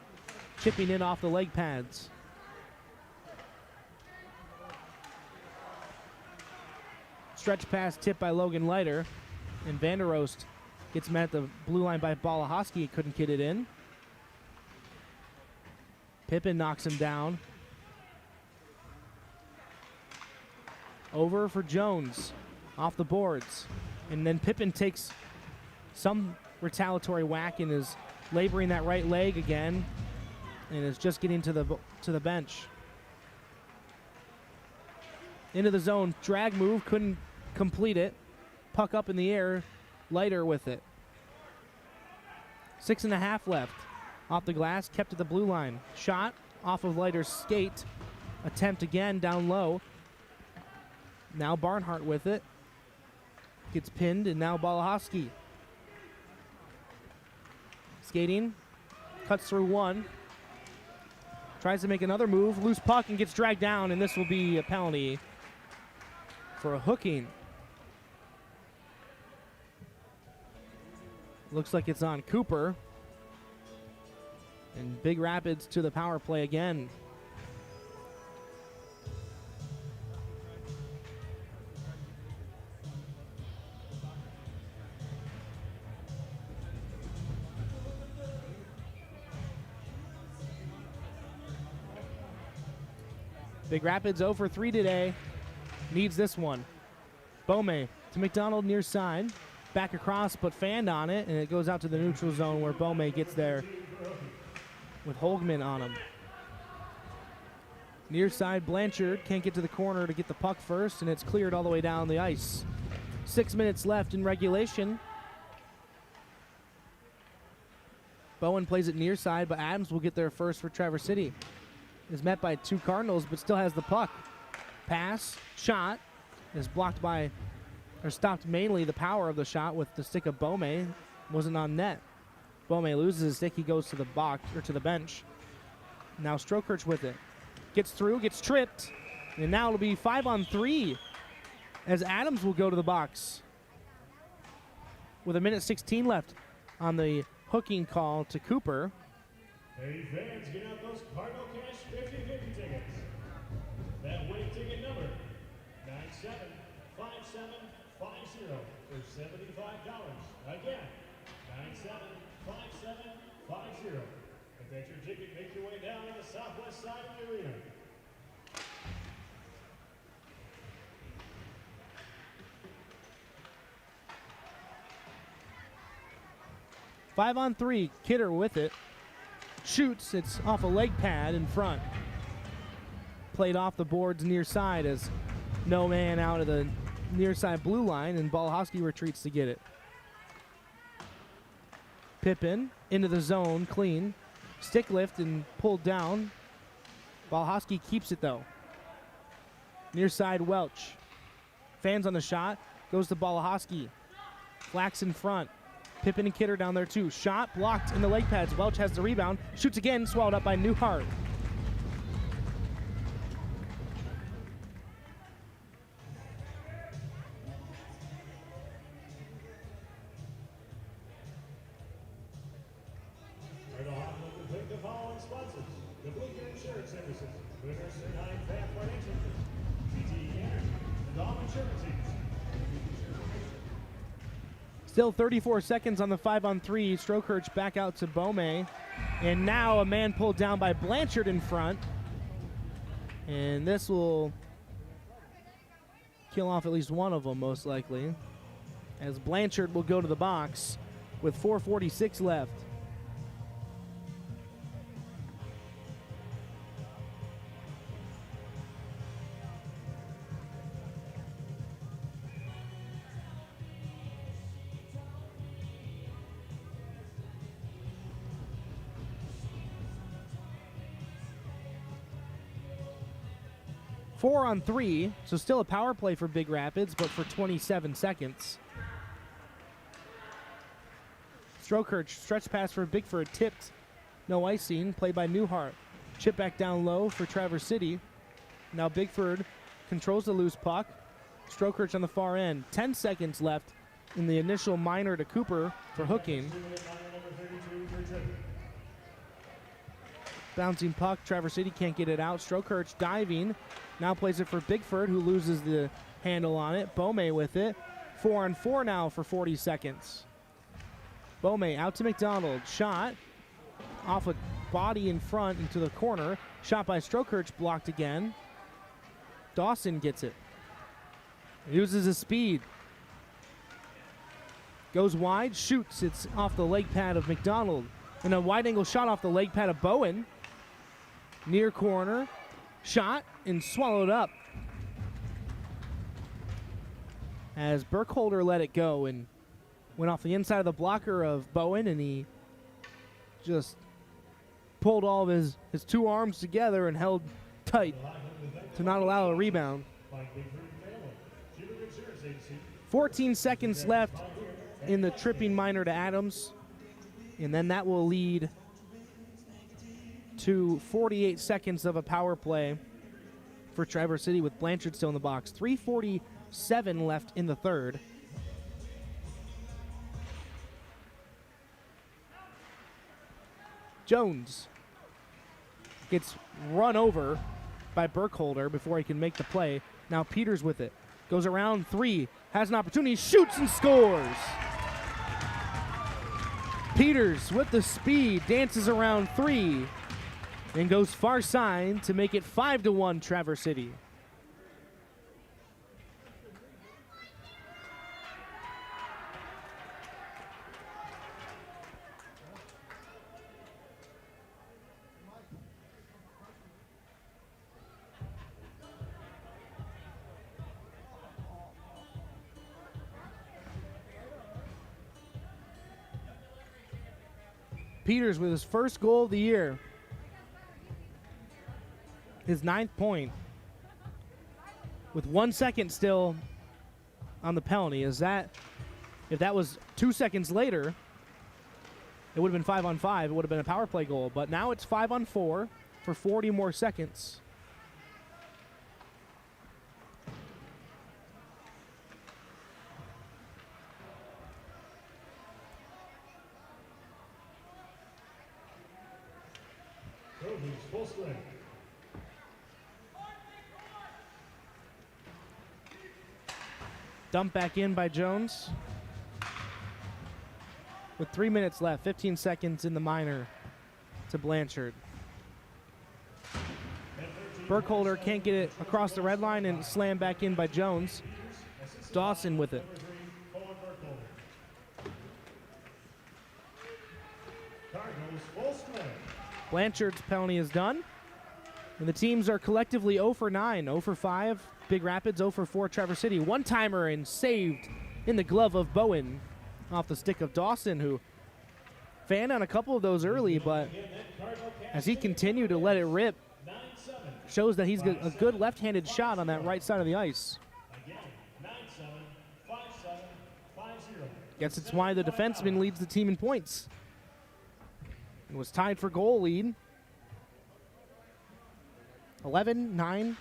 chipping in off the leg pads. Stretch pass tipped by Logan Leiter. And Vanderost gets met at the blue line by Balahoski. Couldn't get it in. Pippin knocks him down. Over for Jones. Off the boards. And then Pippin takes some retaliatory whack and is laboring that right leg again. And is just getting to the bench. Into the zone. Drag move. Couldn't complete it. Puck up in the air. Leiter with it. 6.5 left. Off the glass, kept at the blue line. Shot off of Leiter's skate. Attempt again down low. Now Barnhart with it. Gets pinned, and now Balahoski. Skating. Cuts through one. Tries to make another move. Loose puck and gets dragged down, and this will be a penalty for a hooking. Looks like it's on Cooper. And Big Rapids to the power play again. Big Rapids 0 for 3 today. Needs this one. Bome to McDonald near side. Back across, but fanned on it, and it goes out to the neutral zone where Bome gets there with Holgman on him. Near side, Blanchard can't get to the corner to get the puck first, and it's cleared all the way down the ice. 6 minutes left in regulation. Bowen plays it near side, but Adams will get there first for Traverse City. Is met by 2 Cardinals, but still has the puck. Pass, shot, is blocked by, or stopped mainly the power of the shot with the stick of Bome. Wasn't on net. Bome loses his stick. He goes to the box, or to the bench. Now Strokirch with it. Gets through, gets tripped. And now it'll be 5-on-3 as Adams will go to the box. With 1:16 left on the hooking call to Cooper. Hey fans, get out those Cardinal Cash 50/50 tickets. That winning ticket number, 975750 for $75. Again, 975750. If that's your ticket, make your way down to the southwest side of the arena. Five on three, Kidder with it. Shoots, it's off a leg pad in front. Played off the boards near side as no man out of the near side blue line, and Balahoski retreats to get it. Pippin into the zone, clean. Stick lift and pulled down. Balahoski keeps it though. Near side, Welch. Fans on the shot, goes to Balahoski. Flax in front. Pippin and Kidder down there too. Shot blocked in the leg pads. Welch has the rebound. Shoots again, swallowed up by Newhart. following sponsors: the Bleecker Insurance Services, Winners Certified Fair Financial, CTE Energy, and All Insurance Agents. Still 34 seconds on the 5-on-3. Strokhurch back out to Bome. And now a man pulled down by Blanchard in front. And this will kill off at least one of them, most likely, as Blanchard will go to the box with 4:46 left. Four on three, so still a power play for Big Rapids, but for 27 seconds. Strokhurch, stretch pass for Bigford, tipped, no icing, played by Newhart. Chip back down low for Traverse City. Now Bigford controls the loose puck. Strokhurch on the far end. 10 seconds left in the initial minor to Cooper for hooking. Bouncing puck, Traverse City can't get it out. Strokhurch diving, now plays it for Bigford, who loses the handle on it. Bome with it. 4 on 4 now for 40 seconds. Bome out to McDonald. Shot off a body in front into the corner. Shot by Strokhurch, blocked again. Dawson gets it. Uses his speed. Goes wide, shoots. It's off the leg pad of McDonald. And a wide angle shot off the leg pad of Bowen. Near corner. Shot and swallowed up. As Burkholder let it go and went off the inside of the blocker of Bowen, and he just pulled all of his two arms together and held tight to not allow a rebound. 14 seconds left in the tripping minor to Adams, and then that will lead to 48 seconds of a power play for Traverse City with Blanchard still in the box. 3:47 left in the third. Jones gets run over by Burkholder before he can make the play. Now Peters with it. Goes around three, has an opportunity, shoots and scores. Peters with the speed, dances around three, and goes far side to make it 5-1 Traverse City. Peters with his first goal of the year. His 9th point. With 1 second still on the penalty. If that was 2 seconds later, it would have been 5 on 5. It would have been a power play goal. But now it's 5 on 4 for 40 more seconds. Trojans full strength. Dumped back in by Jones. With 3 minutes left, 15 seconds in the minor to Blanchard. Burkholder can't get it across the red line and slammed back in by Jones. Dawson with it. Cardinals full strength. Blanchard's penalty is done. And the teams are collectively 0 for 9, 0 for 5. Big Rapids 0 for 4 Traverse City. One-timer and saved in the glove of Bowen off the stick of Dawson, who fanned on a couple of those early, but as he continued to let it rip, shows that he's got a good left-handed shot on that right side of the ice. Guess it's why the defenseman leads the team in points. It was tied for goal lead. 11-9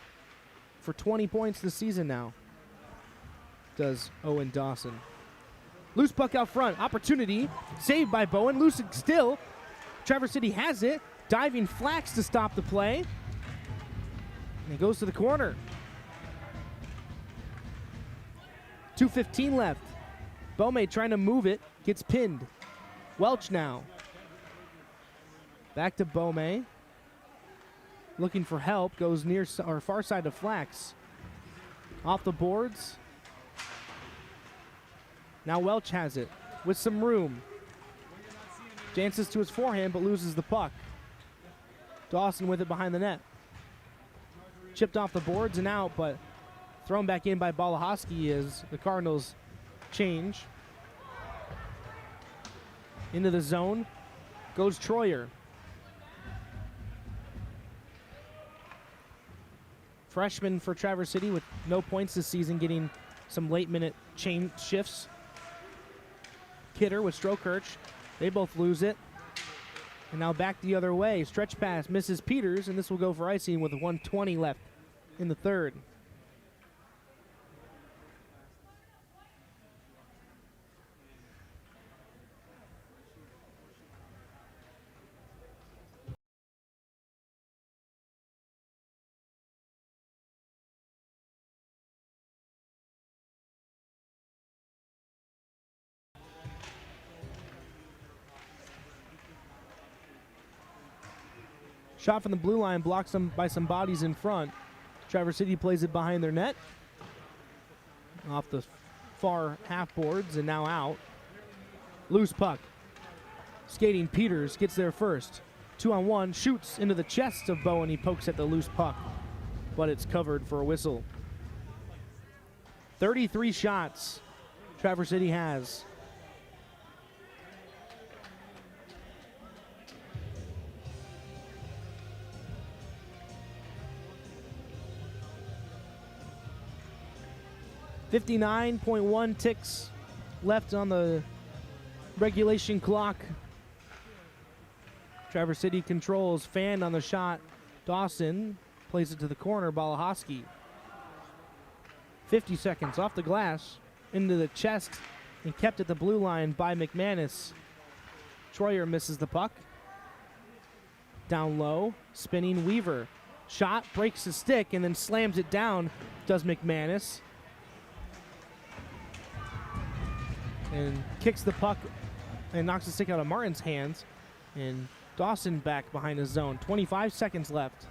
for 20 points this season now, does Owen Dawson. Loose puck out front. Opportunity. Saved by Bowen. Loose still. Traverse City has it. Diving Flax to stop the play. And he goes to the corner. 2:15 left. Bome trying to move it, gets pinned. Welch now. Back to Bome. Looking for help, goes near or far side to Flax. Off the boards. Now Welch has it with some room. Dances to his forehand but loses the puck. Dawson with it behind the net. Chipped off the boards and out, but thrown back in by Balahoski as the Cardinals change. Into the zone goes Troyer. Freshman for Traverse City with no points this season, getting some late minute chain shifts. Kidder with Strokirch. They both lose it. And now back the other way. Stretch pass misses Peters, and this will go for icing with 1:20 left in the third. Shot from the blue line, blocked by some bodies in front. Traverse City plays it behind their net. Off the far half boards and now out. Loose puck. Skating Peters gets there first. 2-on-1, shoots into the chest of Bowen. He pokes at the loose puck, but it's covered for a whistle. 33 shots Traverse City has. .1 ticks left on the regulation clock. Traverse City controls. Fanned on the shot. Dawson plays it to the corner. Balahoski. 50 seconds off the glass. Into the chest and kept at the blue line by McManus. Troyer misses the puck. Down low. Spinning Weaver. Shot, breaks the stick, and then slams it down. Does McManus. And kicks the puck and knocks the stick out of Martin's hands. And Dawson back behind his zone. 25 seconds left.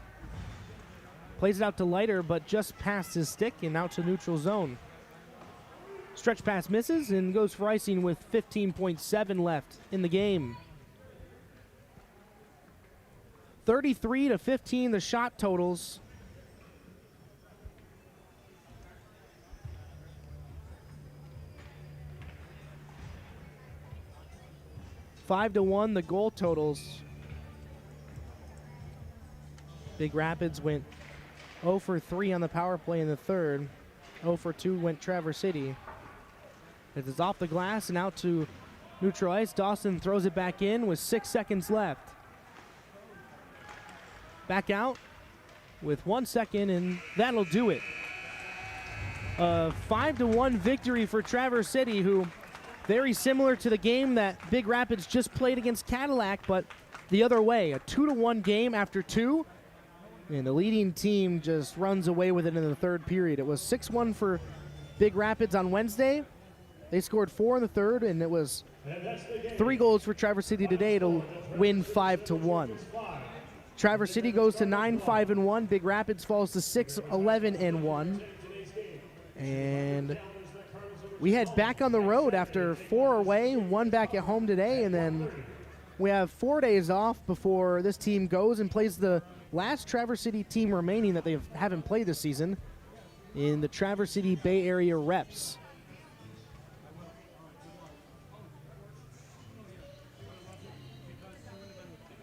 Plays it out to Leiter, but just past his stick and out to neutral zone. Stretch pass misses and goes for icing with 15.7 left in the game. 33-15 the shot totals. Five to 1 the goal totals. Big Rapids went 0 for 3 on the power play in the third. 0 for 2 went Traverse City. It is off the glass and out to neutral ice. Dawson throws it back in with 6 seconds left. Back out with 1 second, and that'll do it. A 5-1 victory for Traverse City, who very similar to the game that Big Rapids just played against Cadillac, but the other way. A 2-1 game after 2, and the leading team just runs away with it in the third period. It was 6-1 for Big Rapids on Wednesday. They scored 4 in the third, and it was 3 goals for Traverse City today to win 5-1. Traverse City goes to 9-5-1. Big Rapids falls to 6-11-1. And we head back on the road after 4 away, 1 back at home today, and then we have 4 days off before this team goes and plays the last Traverse City team remaining that they haven't played this season in the Traverse City Bay Area Reps.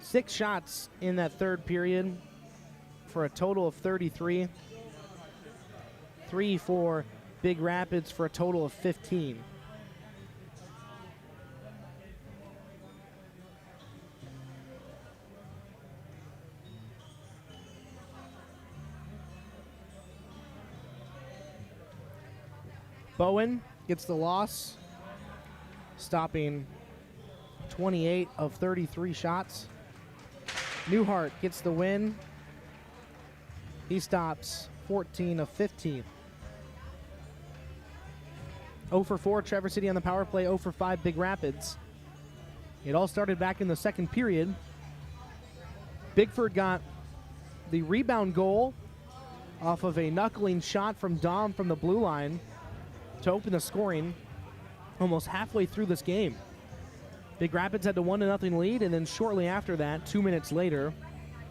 Six shots in that third period for a total of 33. 3 for Big Rapids for a total of 15. Bowen gets the loss, stopping 28 of 33 shots. Newhart gets the win. He stops 14 of 15. 0 for 4 Traverse City on the power play, 0 for 5 Big Rapids. It all started back in the second period. Bigford got the rebound goal off of a knuckling shot from Dom from the blue line to open the scoring almost halfway through this game. Big Rapids had a 1-0 lead, and then shortly after that, 2 minutes later,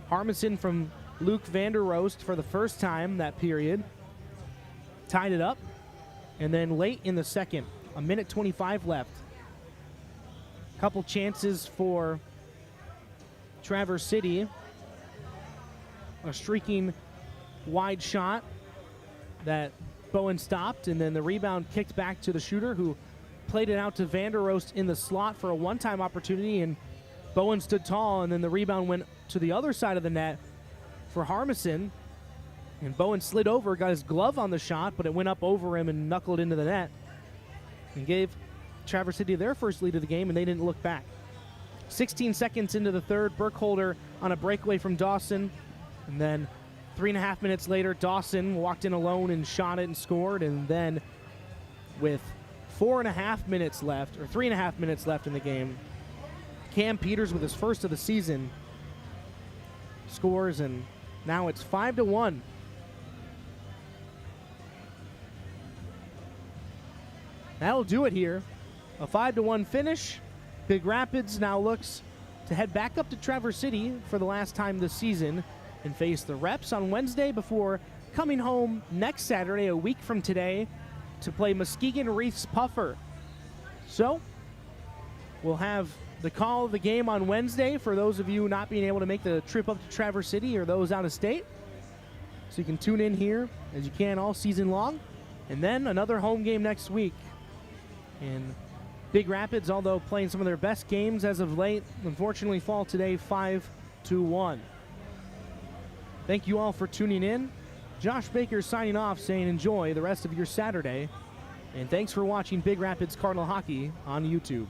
Harmison from Luke Vanderroost for the first time that period tied it up. And then late in the second, 1:25 left. Couple chances for Traverse City. A streaking wide shot that Bowen stopped, and then the rebound kicked back to the shooter, who played it out to Vanderroost in the slot for a one-time opportunity, and Bowen stood tall, and then the rebound went to the other side of the net for Harmison, and Bowen slid over, got his glove on the shot, but it went up over him and knuckled into the net and gave Traverse City their first lead of the game, and they didn't look back. 16 seconds into the third, Burkholder on a breakaway from Dawson, and then 3.5 minutes later, Dawson walked in alone and shot it and scored, and then with 4.5 minutes left, or 3.5 minutes left in the game, Cam Peters with his first of the season scores, and now it's 5-1. That'll do it here. A 5-1 finish. Big Rapids now looks to head back up to Traverse City for the last time this season and face the Reps on Wednesday before coming home next Saturday, a week from today, to play Muskegon Reefs Puffer. So we'll have the call of the game on Wednesday for those of you not being able to make the trip up to Traverse City or those out of state. So you can tune in here as you can all season long. And then another home game next week. And Big Rapids, although playing some of their best games as of late, unfortunately fall today 5-1. Thank you all for tuning in. Josh Baker signing off, saying enjoy the rest of your Saturday. And thanks for watching Big Rapids Cardinal Hockey on YouTube.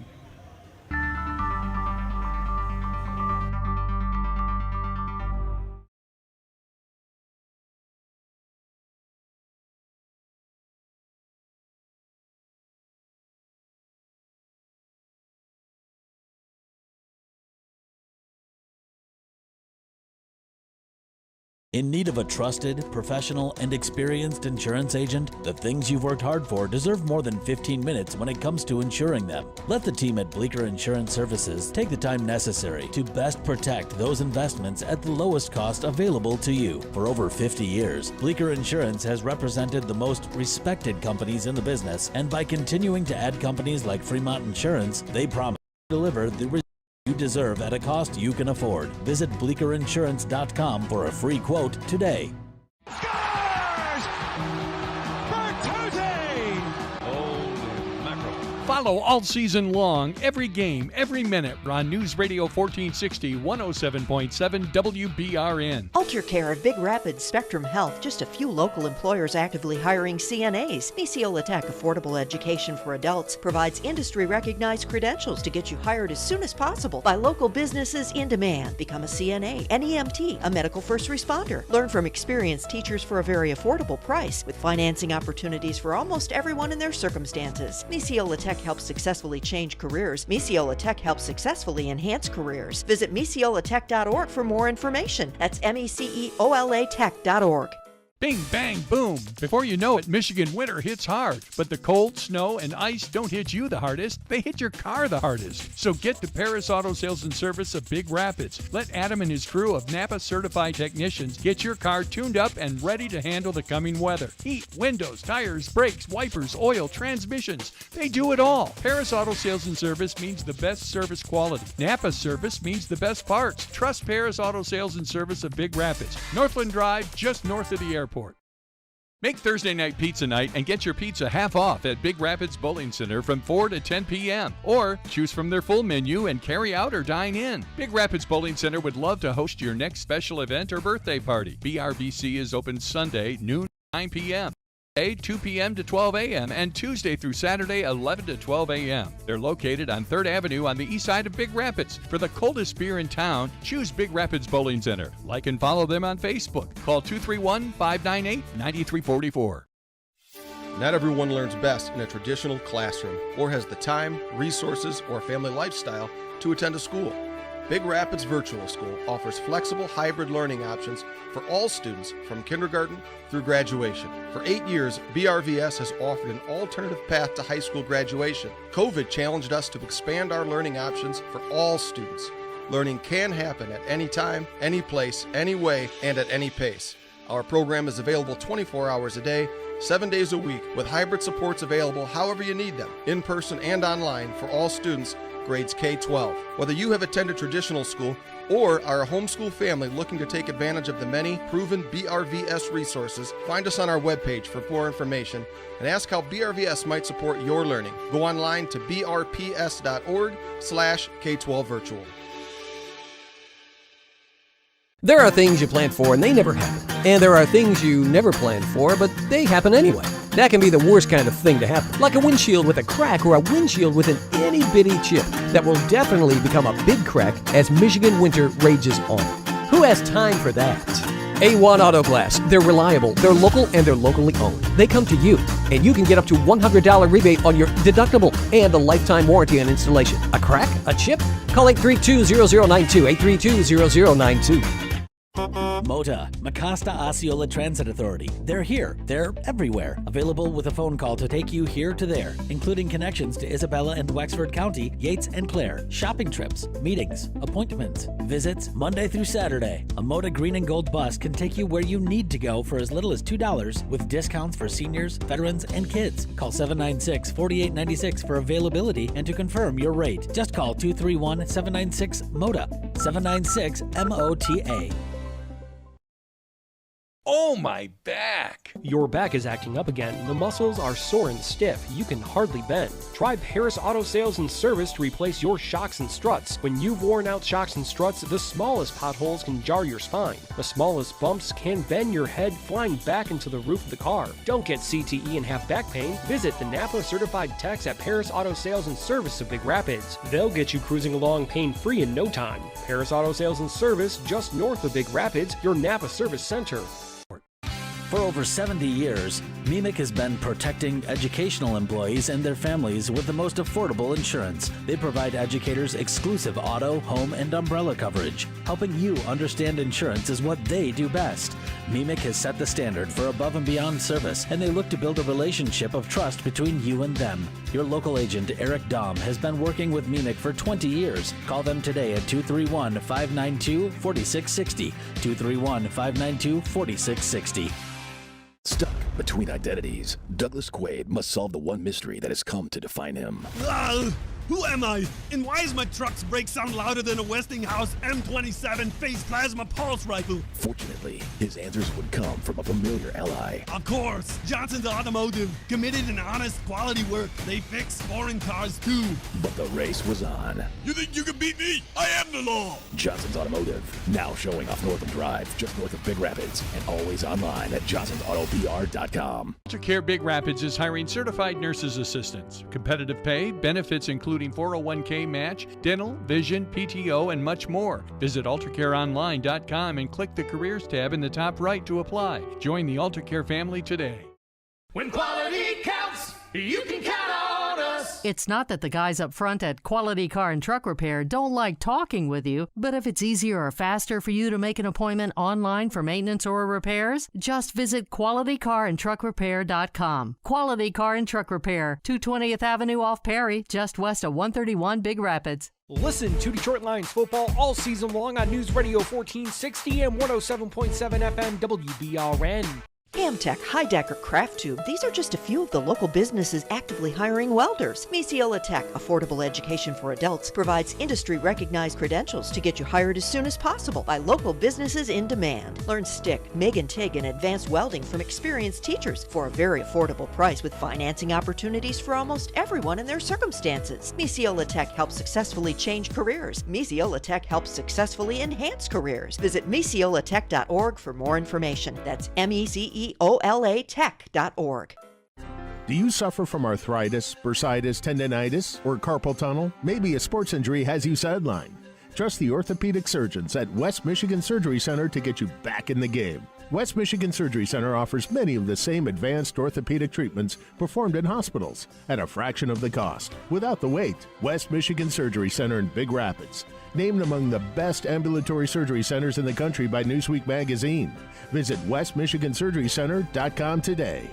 In need of a trusted, professional, and experienced insurance agent? The things you've worked hard for deserve more than 15 minutes when it comes to insuring them. Let the team at Bleecker Insurance Services take the time necessary to best protect those investments at the lowest cost available to you. For over 50 years, Bleecker Insurance has represented the most respected companies in the business, and by continuing to add companies like Fremont Insurance, they promise to deliver the results you deserve at a cost you can afford. Visit BleekerInsurance.com for a free quote today. Scores! Bertuzzi! Holy mackerel. Follow all season long, every game, every minute on News Radio 1460, 107.7 WBRN. Ultra Care of Big Rapids Spectrum Health, just a few local employers actively hiring CNAs. Misiola Tech Affordable Education for Adults provides industry-recognized credentials to get you hired as soon as possible by local businesses in demand. Become a CNA, an EMT, a medical first responder. Learn from experienced teachers for a very affordable price with financing opportunities for almost everyone in their circumstances. Misiola Tech helps successfully change careers. Misiola Tech helps successfully enhance careers. Visit misiolatech.org for more information. That's MECEOLA Tech.org. Bing, bang, boom. Before you know it, Michigan winter hits hard. But the cold, snow, and ice don't hit you the hardest. They hit your car the hardest. So get to Paris Auto Sales and Service of Big Rapids. Let Adam and his crew of Napa certified technicians get your car tuned up and ready to handle the coming weather. Heat, windows, tires, brakes, wipers, oil, transmissions. They do it all. Paris Auto Sales and Service means the best service quality. Napa service means the best parts. Trust Paris Auto Sales and Service of Big Rapids. Northland Drive, just north of the airport. Make Thursday night pizza night and get your pizza half off at Big Rapids Bowling Center from 4 to 10 p.m. Or choose from their full menu and carry out or dine in. Big Rapids Bowling Center would love to host your next special event or birthday party. BRBC is open Sunday, noon to 9 p.m. Monday, 2 p.m. to 12 a.m. and Tuesday through Saturday, 11 to 12 a.m. They're located on 3rd Avenue on the east side of Big Rapids. For the coldest beer in town, choose Big Rapids Bowling Center. Like and follow them on Facebook. Call 231-598-9344. Not everyone learns best in a traditional classroom or has the time, resources, or family lifestyle to attend a school. Big Rapids Virtual School offers flexible hybrid learning options for all students from kindergarten through graduation. For 8 years, BRVS has offered an alternative path to high school graduation. COVID challenged us to expand our learning options for all students. Learning can happen at any time, any place, any way, and at any pace. Our program is available 24 hours a day, 7 days a week, with hybrid supports available however you need them, in person and online for all students grades K-12. Whether you have attended traditional school or are a homeschool family looking to take advantage of the many proven BRVS resources, find us on our webpage for more information and ask how BRVS might support your learning. Go online to brps.org/K12virtual. There are things you plan for and they never happen. And there are things you never planned for, but they happen anyway. That can be the worst kind of thing to happen. Like a windshield with a crack or a windshield with an itty-bitty chip that will definitely become a big crack as Michigan winter rages on. Who has time for that? A1 Auto Glass. They're reliable, they're local, and they're locally owned. They come to you, and you can get up to $100 rebate on your deductible and a lifetime warranty on installation. A crack? A chip? Call 832-0092, 832-0092. MOTA, Mecosta Osceola Transit Authority. They're here. They're everywhere. Available with a phone call to take you here to there, including connections to Isabella and Wexford County, Yates and Clare, shopping trips, meetings, appointments, visits, Monday through Saturday. A MOTA green and gold bus can take you where you need to go for as little as $2 with discounts for seniors, veterans, and kids. Call 796-4896 for availability and to confirm your rate. Just call 231-796-MOTA, 796-MOTA. Oh, my back! Your back is acting up again. The muscles are sore and stiff. You can hardly bend. Try Paris Auto Sales and Service to replace your shocks and struts. When you've worn out shocks and struts, the smallest potholes can jar your spine. The smallest bumps can bend your head, flying back into the roof of the car. Don't get CTE and have back pain. Visit the Napa certified techs at Paris Auto Sales and Service of Big Rapids. They'll get you cruising along pain-free in no time. Paris Auto Sales and Service, just north of Big Rapids, your Napa service center. For over 70 years, MEMIC has been protecting educational employees and their families with the most affordable insurance. They provide educators exclusive auto, home, and umbrella coverage. Helping you understand insurance is what they do best. MEMIC has set the standard for above and beyond service, and they look to build a relationship of trust between you and them. Your local agent, Eric Dahm, has been working with MEMIC for 20 years. Call them today at 231-592-4660, 231-592-4660. Stuck between identities, Douglas Quaid must solve the one mystery that has come to define him. Who am I? And why is my truck's brake sound louder than a Westinghouse M27 phase plasma pulse rifle? Fortunately, his answers would come from a familiar ally. Of course, Johnson's Automotive. Committed and honest quality work. They fix foreign cars too. But the race was on. You think you can beat me? I am the law. Johnson's Automotive, now showing off Northland Drive, just north of Big Rapids, and always online at johnsonsautopr.com. AlterCare Big Rapids is hiring certified nurses assistants. Competitive pay, benefits including 401k match, dental, vision, PTO, and much more. Visit AlterCareOnline.com and click the Careers tab in the top right to apply. Join the AlterCare family today. When quality counts, you can count on us. It's not that the guys up front at Quality Car and Truck Repair don't like talking with you, but if it's easier or faster for you to make an appointment online for maintenance or repairs, just visit QualityCarAndTruckRepair.com. Quality Car and Truck Repair, 220th Avenue off Perry, just west of 131 Big Rapids. Listen to Detroit Lions football all season long on News Radio 1460 and 107.7 FM WBRN. Amtech, Heidecker, Craft Tube, these are just a few of the local businesses actively hiring welders. Misiola Tech, affordable education for adults, provides industry-recognized credentials to get you hired as soon as possible by local businesses in demand. Learn stick, MIG and TIG, and advanced welding from experienced teachers for a very affordable price with financing opportunities for almost everyone in their circumstances. Misiola Tech helps successfully change careers. Misiola Tech helps successfully enhance careers. Visit misiolatech.org for more information. That's MECE SEOLAtech.org. Do you suffer from arthritis, bursitis, tendinitis, or carpal tunnel? Maybe a sports injury has you sidelined. Trust the orthopedic surgeons at West Michigan Surgery Center to get you back in the game. West Michigan Surgery Center offers many of the same advanced orthopedic treatments performed in hospitals at a fraction of the cost, without the wait. West Michigan Surgery Center in Big Rapids, named among the best ambulatory surgery centers in the country by Newsweek magazine. Visit westmichigansurgerycenter.com today.